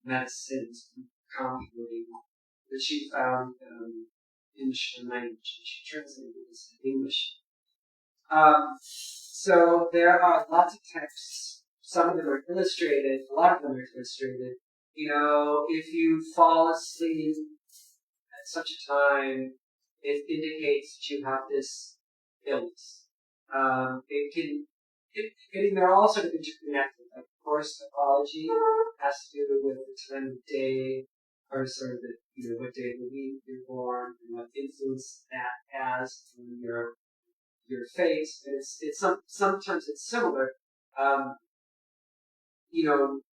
medicines compounding that she found in Shan language. She translated this in English. So there are lots of texts. Some of them are illustrated. A lot of them are illustrated. You know, if you fall asleep at such a time, it indicates that you have this illness. They're all sort of interconnected. Like, of course, psychology has to do with the time of day, or sort of what day of the week you're born, and what influence that has on your face. And it's sometimes it's similar.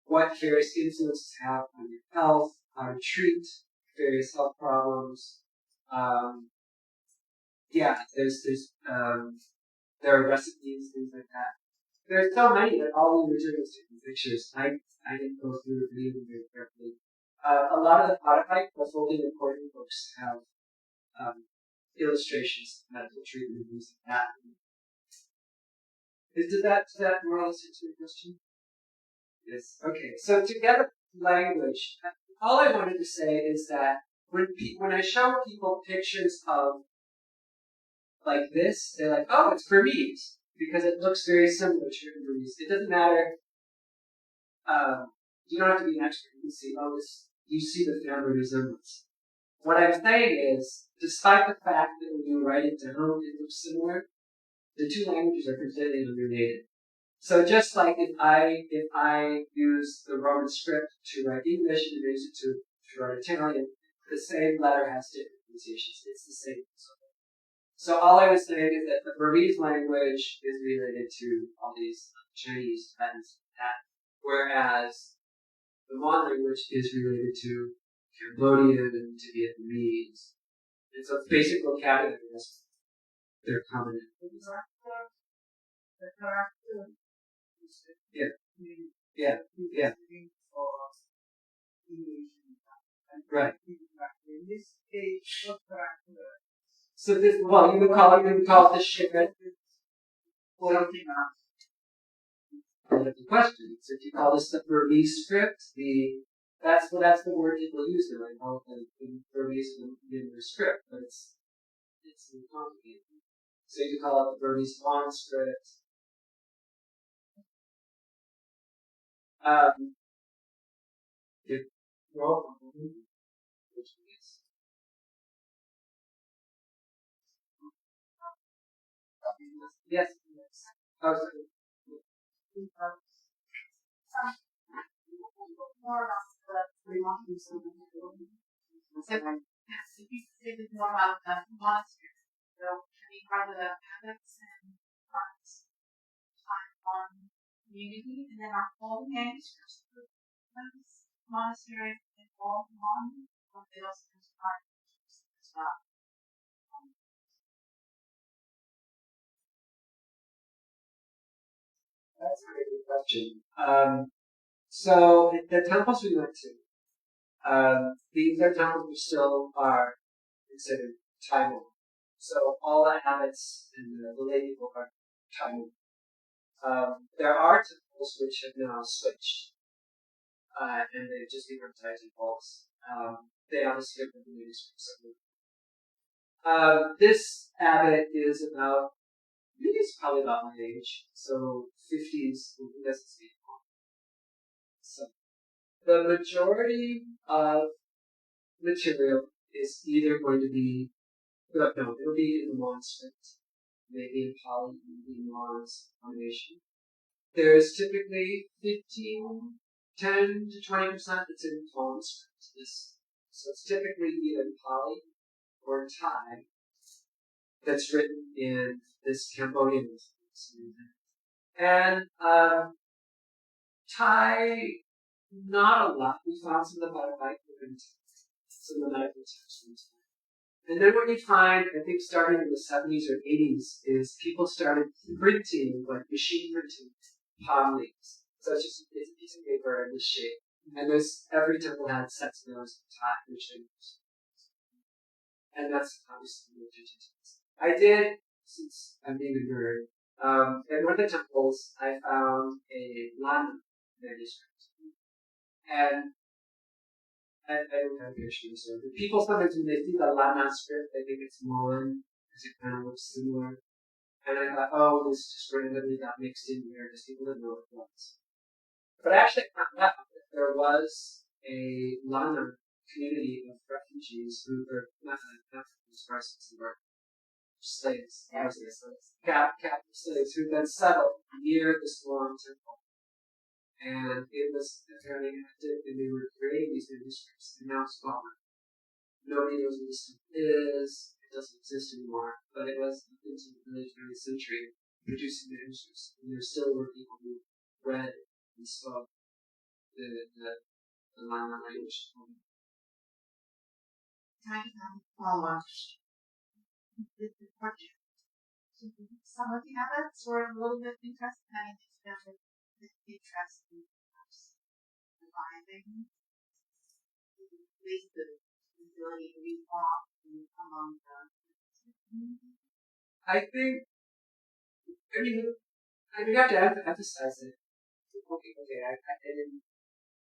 What various influences have on your health, how to treat various health problems. There are recipes, things like that. There's so many that all we were doing was taking pictures. I didn't go through any of them very carefully. A lot of the Spotify folding recording books have illustrations of medical treatment and things like that. Does that more or less answer your question? Yes. Okay. So together language. All I wanted to say is that when I show people pictures of like this, they're like, "Oh, it's Burmese," because it looks very similar to Burmese. It doesn't matter. You don't have to be an expert. You can see, you see the family resemblance. What I'm saying is, despite the fact that when you write it down, it looks similar, the two languages are completely unrelated. So just like if I use the Roman script to write English and use it to write Italian, the same letter has different pronunciations. It's the same. So all I was saying is that the Burmese language is related to all these Chinese, Tibetans, and that, whereas the Mon language is related to Cambodian and to Vietnamese. And so it's basic vocabulary is they're common. Yeah. Right. In this case, what character? So this, you would call it the shipment. Something else. The question. So if you call this the Burmese script, that's the word people use now. I call it the Burmese in their script, but it's complicated. So you call it the Burmese Mon script. Yes. Oh, sorry. More about the remodeling. So, yes, if you could say a bit more about the monastery. So, can you cover the habits and parts on community, and then our whole manuscripts of those monasteries involved on, or they also inspire as well? That's a very good question. So the temples we went to, these are temples which still are considered Thai. So all the habits and the lay people are Thai. There are temples which have now switched, and they've just become Thai temples. They obviously have been manuscripts. This abbot is he's probably about my age, so 50s, he doesn't speak. So, the majority of material is either going to be, it'll be in the Mon script, maybe in Pali, maybe in Mon's combination. There's typically 10 to 20% that's in Mon script. So it's typically either in Pali or Thai. that's written in this Cambodian language. And Thai, not a lot. We found some of the Butterfly and some of the medical texts. And then what you find, I think starting in the 70s or 80s, is people started printing, like machine printing, palm leaves. So it's just it's a piece of paper in this shape. And every temple had sets of those of Thai, which they use. And that's obviously the digits. I did, since I'm being a nerd, in one of the temples, I found a Lama manuscript. And I don't have pictures of it. People sometimes, when they see the Lama script, they think it's Mon, because it kind of looks similar. And I thought, oh, this just randomly got mixed in here, because people didn't know what it was. But actually, I found out that there was a Lama community of refugees who were not slaves, were slaves, captive slaves who'd been settled near this long temple. And it was apparently active, and they were creating these manuscripts, and now it's gone. Nobody knows what this stuff is, it doesn't exist anymore, but it was up into the early 20th century producing manuscripts, and there still were people who read and spoke the Lama language. Can I just follow up with the project? Some of the habits were a little bit interesting. I think there's a interest in reviving at least the ability to read off among the community. I think, you have to emphasize it. Okay, I didn't,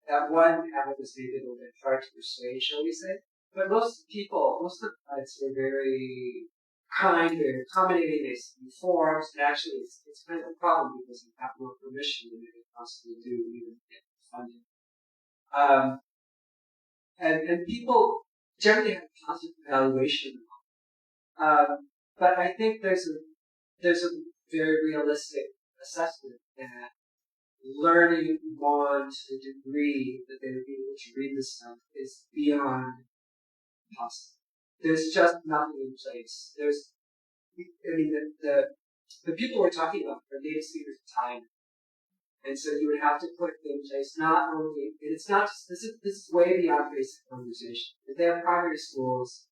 that one habit was maybe a little bit hard to persuade, shall we say. But most of the guides were very kind, very accommodating, they see forms, and actually it's kind of a problem because you have more permission than you could possibly do even to get funding. And people generally have positive evaluation of them. But I think there's a very realistic assessment that learning Mon to the degree that they would be able to read this stuff is beyond possible. There's just nothing in place. The people we're talking about are native speakers of Thai. And so you would have to put in place not only, and it's not just, this is way beyond basic conversation. If they have primary schools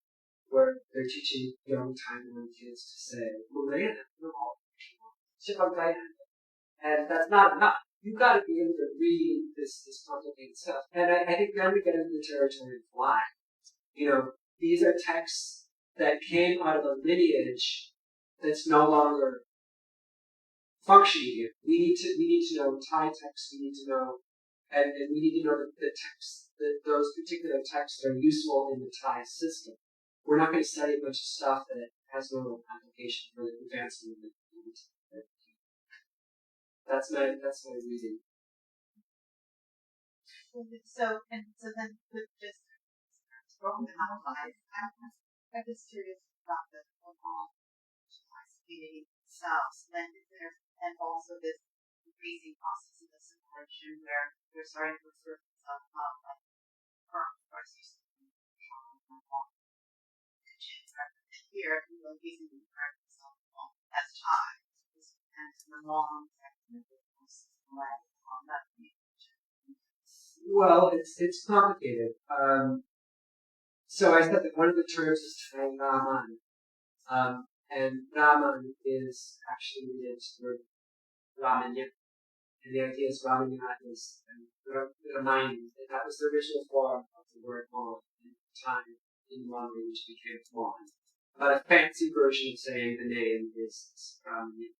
where they're teaching young Thailand kids to say, and that's not enough. You've got to be able to read this complicated stuff. And I think then we get into the territory of why. These are texts that came out of a lineage that's no longer functioning here. We need to know Thai texts. We need to know, and we need to know that the texts, that those particular texts are useful in the Thai system. We're not going to study a bunch of stuff that has no application for the advancement of the That's my reading. So then with just I'm just curious about the overall community themselves. Then is there and also this increasing process of assimilation where they're starting to refer to themselves like firms used to be here, increasingly refer to themselves as Thai. And the long way on that. Well, it's complicated. So I said that one of the terms is Thai Raman, and Raman is actually related to the word Ramanya, and the idea is Ramanya is reminding, and that was the original form of the word Mon in time in Mon language became Mon. But a fancy version of saying the name is Ramanya.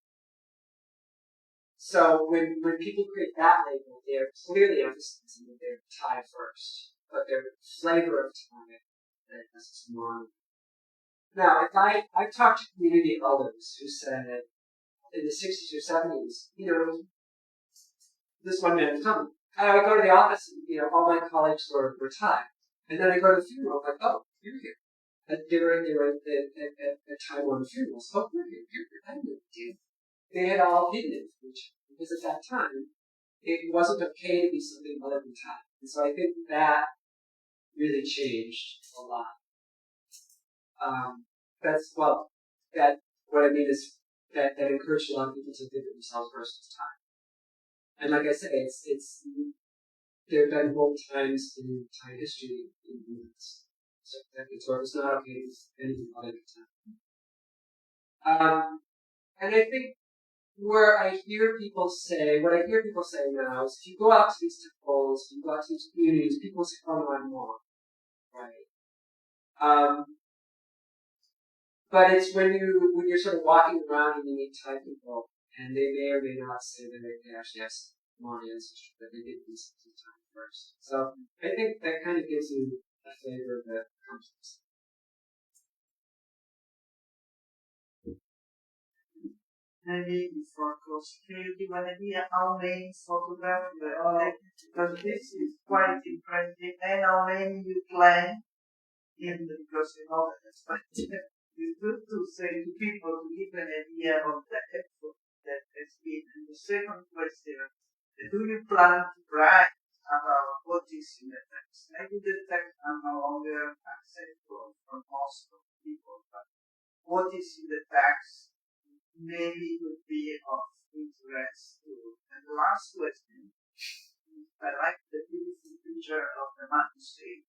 So when people create that label, they're clearly emphasizing that they're Thai first, but their flavor of Thai that is Mon. Now, if I've talked to community elders who said in the 60s or 70s, this one man would come. I would go to the office and, all my colleagues were Thai. And then I go to the funeral, I'm like, oh, you're here. And they were at Taiwan funerals. Oh, you're here. I didn't know. They had all hidden information because at that time it wasn't okay to be something other than Thai. And so I think that really changed a lot. that what I mean is that encouraged a lot of people to think of themselves versus time. And like I said, it's there have been whole times in Thai history in movements. So it's where it's not okay to use anything other than time. And I think what I hear people say now is if you go out to these temples, you go out to these communities, people say, oh no, I'm wrong. Right? But it's when you're sort of walking around and you meet Thai people, and they may or may not say that they actually have more ancestry, but they did these time first. So I think that kind of gives you a flavor of the context. Maybe before close, can you give an idea how many photographs there are? Because this is quite impressive, and how many you plan in the, because you know that it's good to say to people to give an idea of the effort that has been. And the second question, do you plan to write about what is in the text? Maybe the text are no longer accessible for most of people, but what is in the text maybe would be of interest too. And the last question, I like the beautiful picture of the manuscript.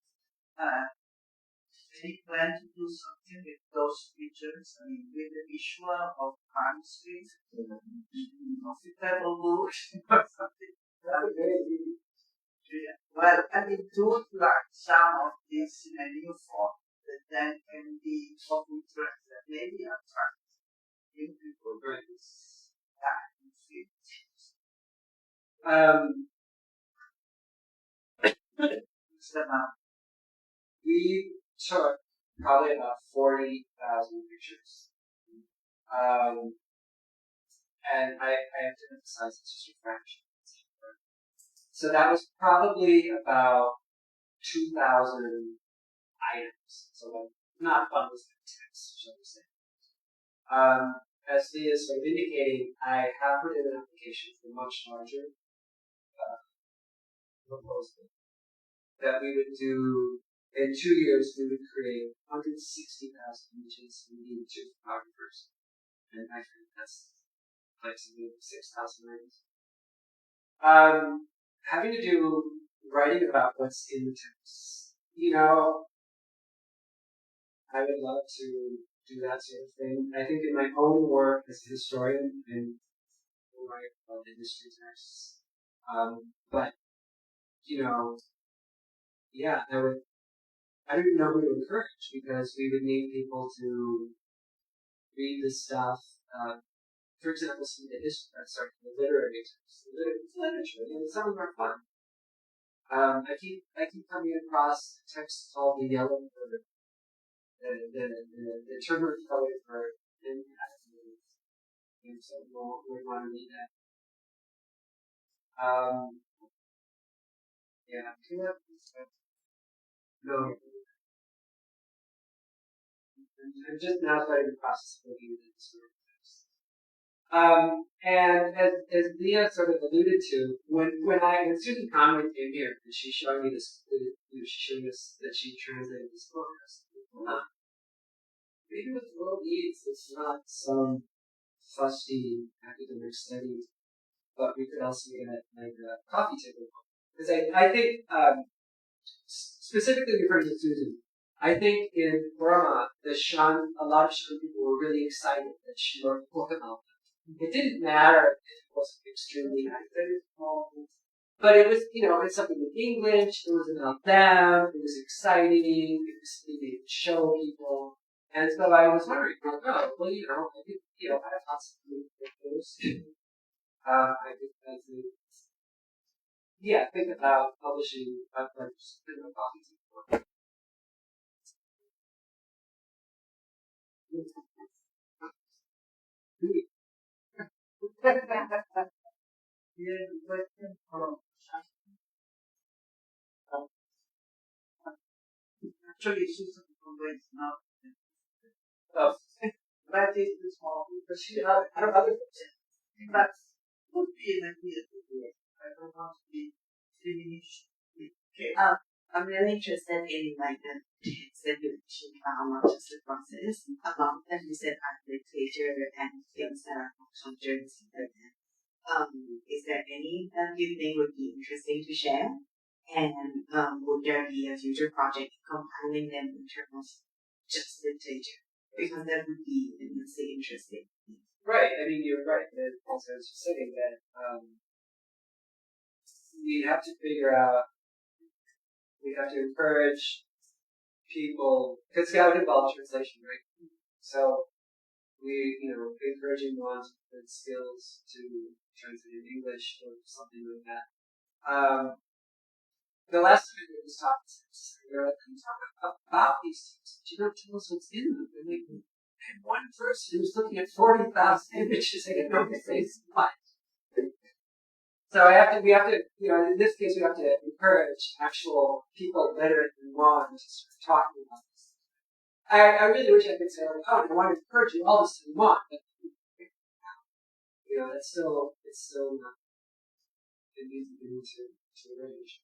Any plan to do something with those pictures? I mean, with the visual of manuscript, profitable book or something. Yeah. Well, I mean, do like some of this in a new form that then can be of interest and maybe attract new people to this time field. We took probably about 40,000 pictures. And I have to emphasize it's just a fraction. So that was probably about 2,000 items. So like, not bundles of text, shall we say. As Leah is sort of indicating, I have put in an application for much larger proposal that we would do. In 2 years, we would create 160,000 images. We need 2 photographers. And I think that's like something like 6,000 items. Having to do writing about what's in the text. You know, I would love to do that sort of thing. I think in my own work as a historian, and write about industry texts. But, you know, yeah, I don't know who to encourage because we would need people to read this stuff. For example, some of the the literary texts. It's literature. You know, some of them are fun. I keep coming across a text called The Yellow Bird, the turmeric colored bird, and so we want to read that. Yeah, no. I'm just now starting the process of looking at this sort of text. And as Leah sort of alluded to, when Susan Conway came here and she showed me this, she showed us that she translated this book, I was like, maybe what the world needs is not some fusty academic study, but we could also get like a coffee table book. Because I think, specifically referring to Susan, I think in Burma, a lot of Shan people were really excited that she wrote a book about them. It didn't matter if it wasn't extremely accurate, but it was, you know, it's something in English, it was about them, it was exciting, it was something they could show people. And so I was wondering, well, you know, I think, you know, I have lots of really good those. I think that's it. Yeah, think about publishing a coffee table. Yeah, the question from actually Susan Conway is not. That is the small group, but she had other books. That would be an idea to do it. I don't want to be diminished. I'm really interested in like the text that you actually found, not just the process. About that you said art literature and things that are functional journeys like that. Is there any that you think would be interesting to share? And would there be a future project compiling them in terms of just literature? Because that would be immensely interesting. Right. I mean, you're right. As I was just saying that we have to figure out. We have to encourage people, because it's got to involve translation, right? So we, encouraging ones with good skills to translate in English or something like that. The last time we was talking about these things, but you don't tell us what's in them. And one person who's looking at 40,000 images and no face what. So we have to, in this case, we have to encourage actual people literate in law to start talking about this. I really wish I could say, I want to encourage you all this you want, but it's still not. It needs to be to arrange.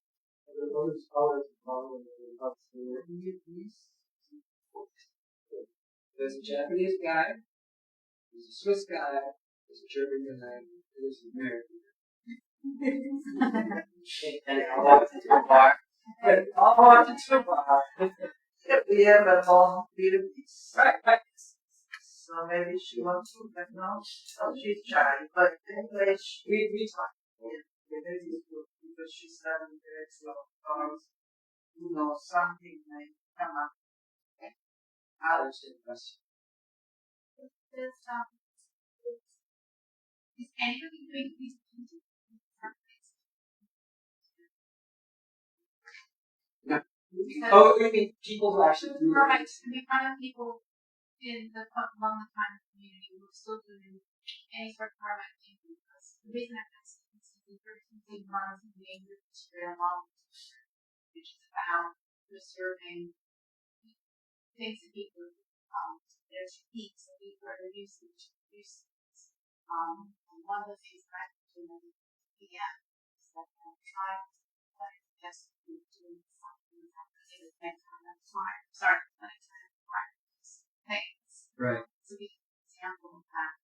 There's a Japanese guy, there's a Swiss guy, there's a German guy, and there's an American guy. And all walked into a bar. All walked into a bar. We have a long Vietnamese. Right. So maybe she wants to, but no, she's shy. But English, We talk. it is good because she's having very slow cars. Something may come up. I'll answer the question. Is anybody doing these things? No. Oh, you mean people who actually do Right. it? We find people in the along the time community who are still doing any sort of format thinking. The reason I asked is the person runs the English history along, which is about preserving things that people their techniques that people are using to produce things. And one of the things that I do began is that I try to just doing something that is next time I'm fire. Sorry, next time I'm fire. Things. Right. So we can example of that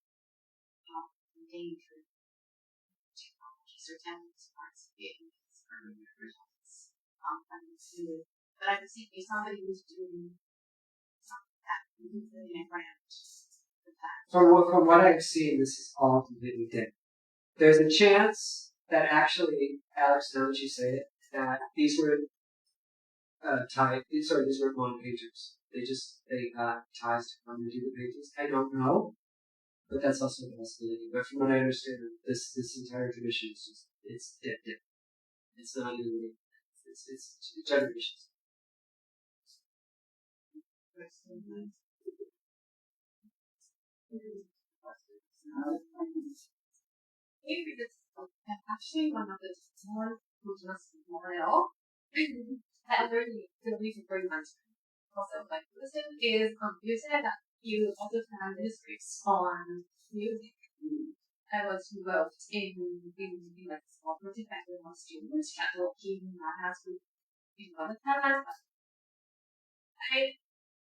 endangered technologies or tendencies parts of Vietnamese results. But I can see somebody who's doing something like that in a grant with that. From what I've seen, this is all completely dead. There's a chance that actually, Alex, now that you say it, that these were these were Mon painters. They got ties to come and do the paintings. I don't know, but that's also a possibility. But from what I understand, this entire tradition is it's dead. It's not even it's generations. Maybe this is actually one of the more cultures memorial. And the reason for also like listen is you said that you also found manuscripts on music that was developed in like small project that we want students that working has to in other Thailand. I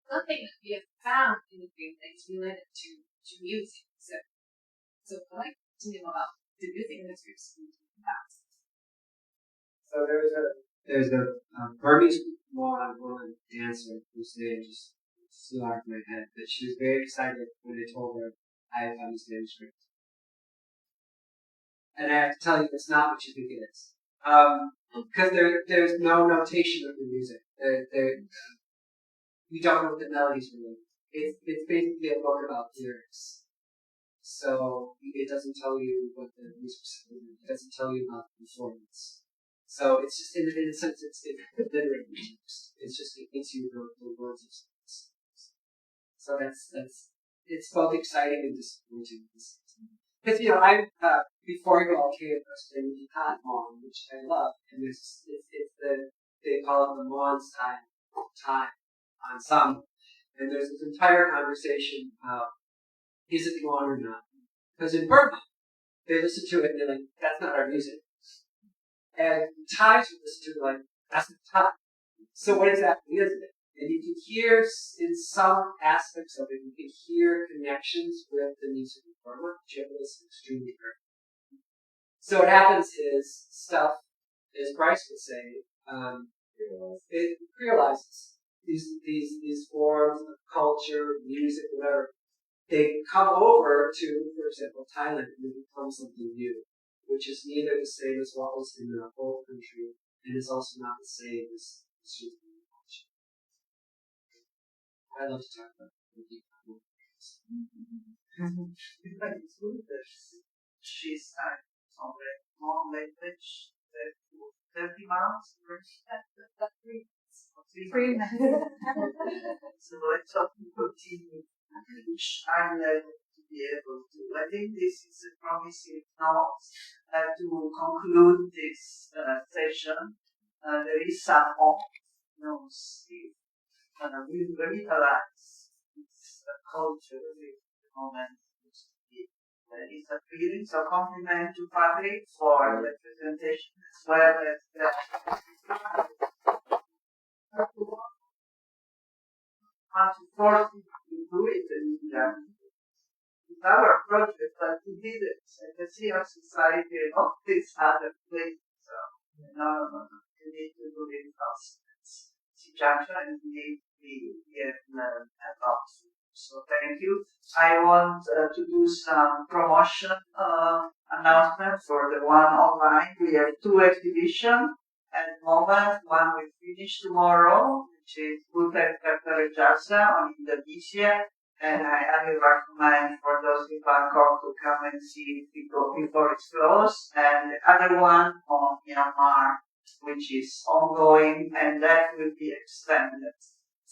don't think that we have found anything that's related to music. So I like to know about the music manuscripts in the past. So there's a Burmese woman dancer whose name just flew out of my head, but she was very excited when I told her I had found this manuscript. And I have to tell you, it's not what you think it is. Because there's no notation of the music. You don't know what the melodies are like. It's basically a book about lyrics. So it doesn't tell you what the music is. It doesn't tell you about the performance. So it's just in a sense it's literary text. It's just it gives you the words of songs. So that's it's both exciting and disappointing. Because I before you all came, I was studying Japan Mon, which I love, and it's they call it the Mon time ensemble, and there's this entire conversation about is it Mon or not? Because in Burma they listen to it and they're like, that's not our music. And Thais would listen to it like, that's not Thai. So what exactly is it? And you can hear in some aspects of it, you can hear connections with the music of Burma, which is extremely rare. So what happens is stuff, as Bryce would say, it creolizes these forms of culture, music, whatever. They come over to, for example, Thailand, and they become something new, which is neither the same as what was in the whole country, and is also not the same as the street culture. I love to talk about it. It's good that she's on the Mon-language 30 miles. 3 minutes. So let's hope we continue, which I'm able to be able to. I think this is a promising note to conclude this session. There is some hope. Steve will revitalize this culture with the moment. It's a feeling, so compliment to Patrick for the presentation as well as the to force people to do it and it's our project that we did it. I can see our society and all these other places. So no. You need to do it fast. Junction and we have learned a lot. So thank you. I want to do some promotion announcement for the one online. We have 2 exhibitions at the moment. One will finish tomorrow, which is Buddha Jasa on Indonesia. And I highly recommend for those in Bangkok to come and see it before it's closed. And the other one on Myanmar, which is ongoing, and that will be extended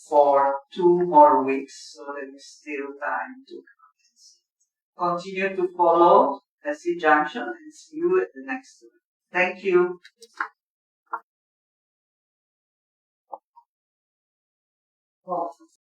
for 2 more weeks, so there is still time to continue to follow SC Junction and see you at the next one. Thank you.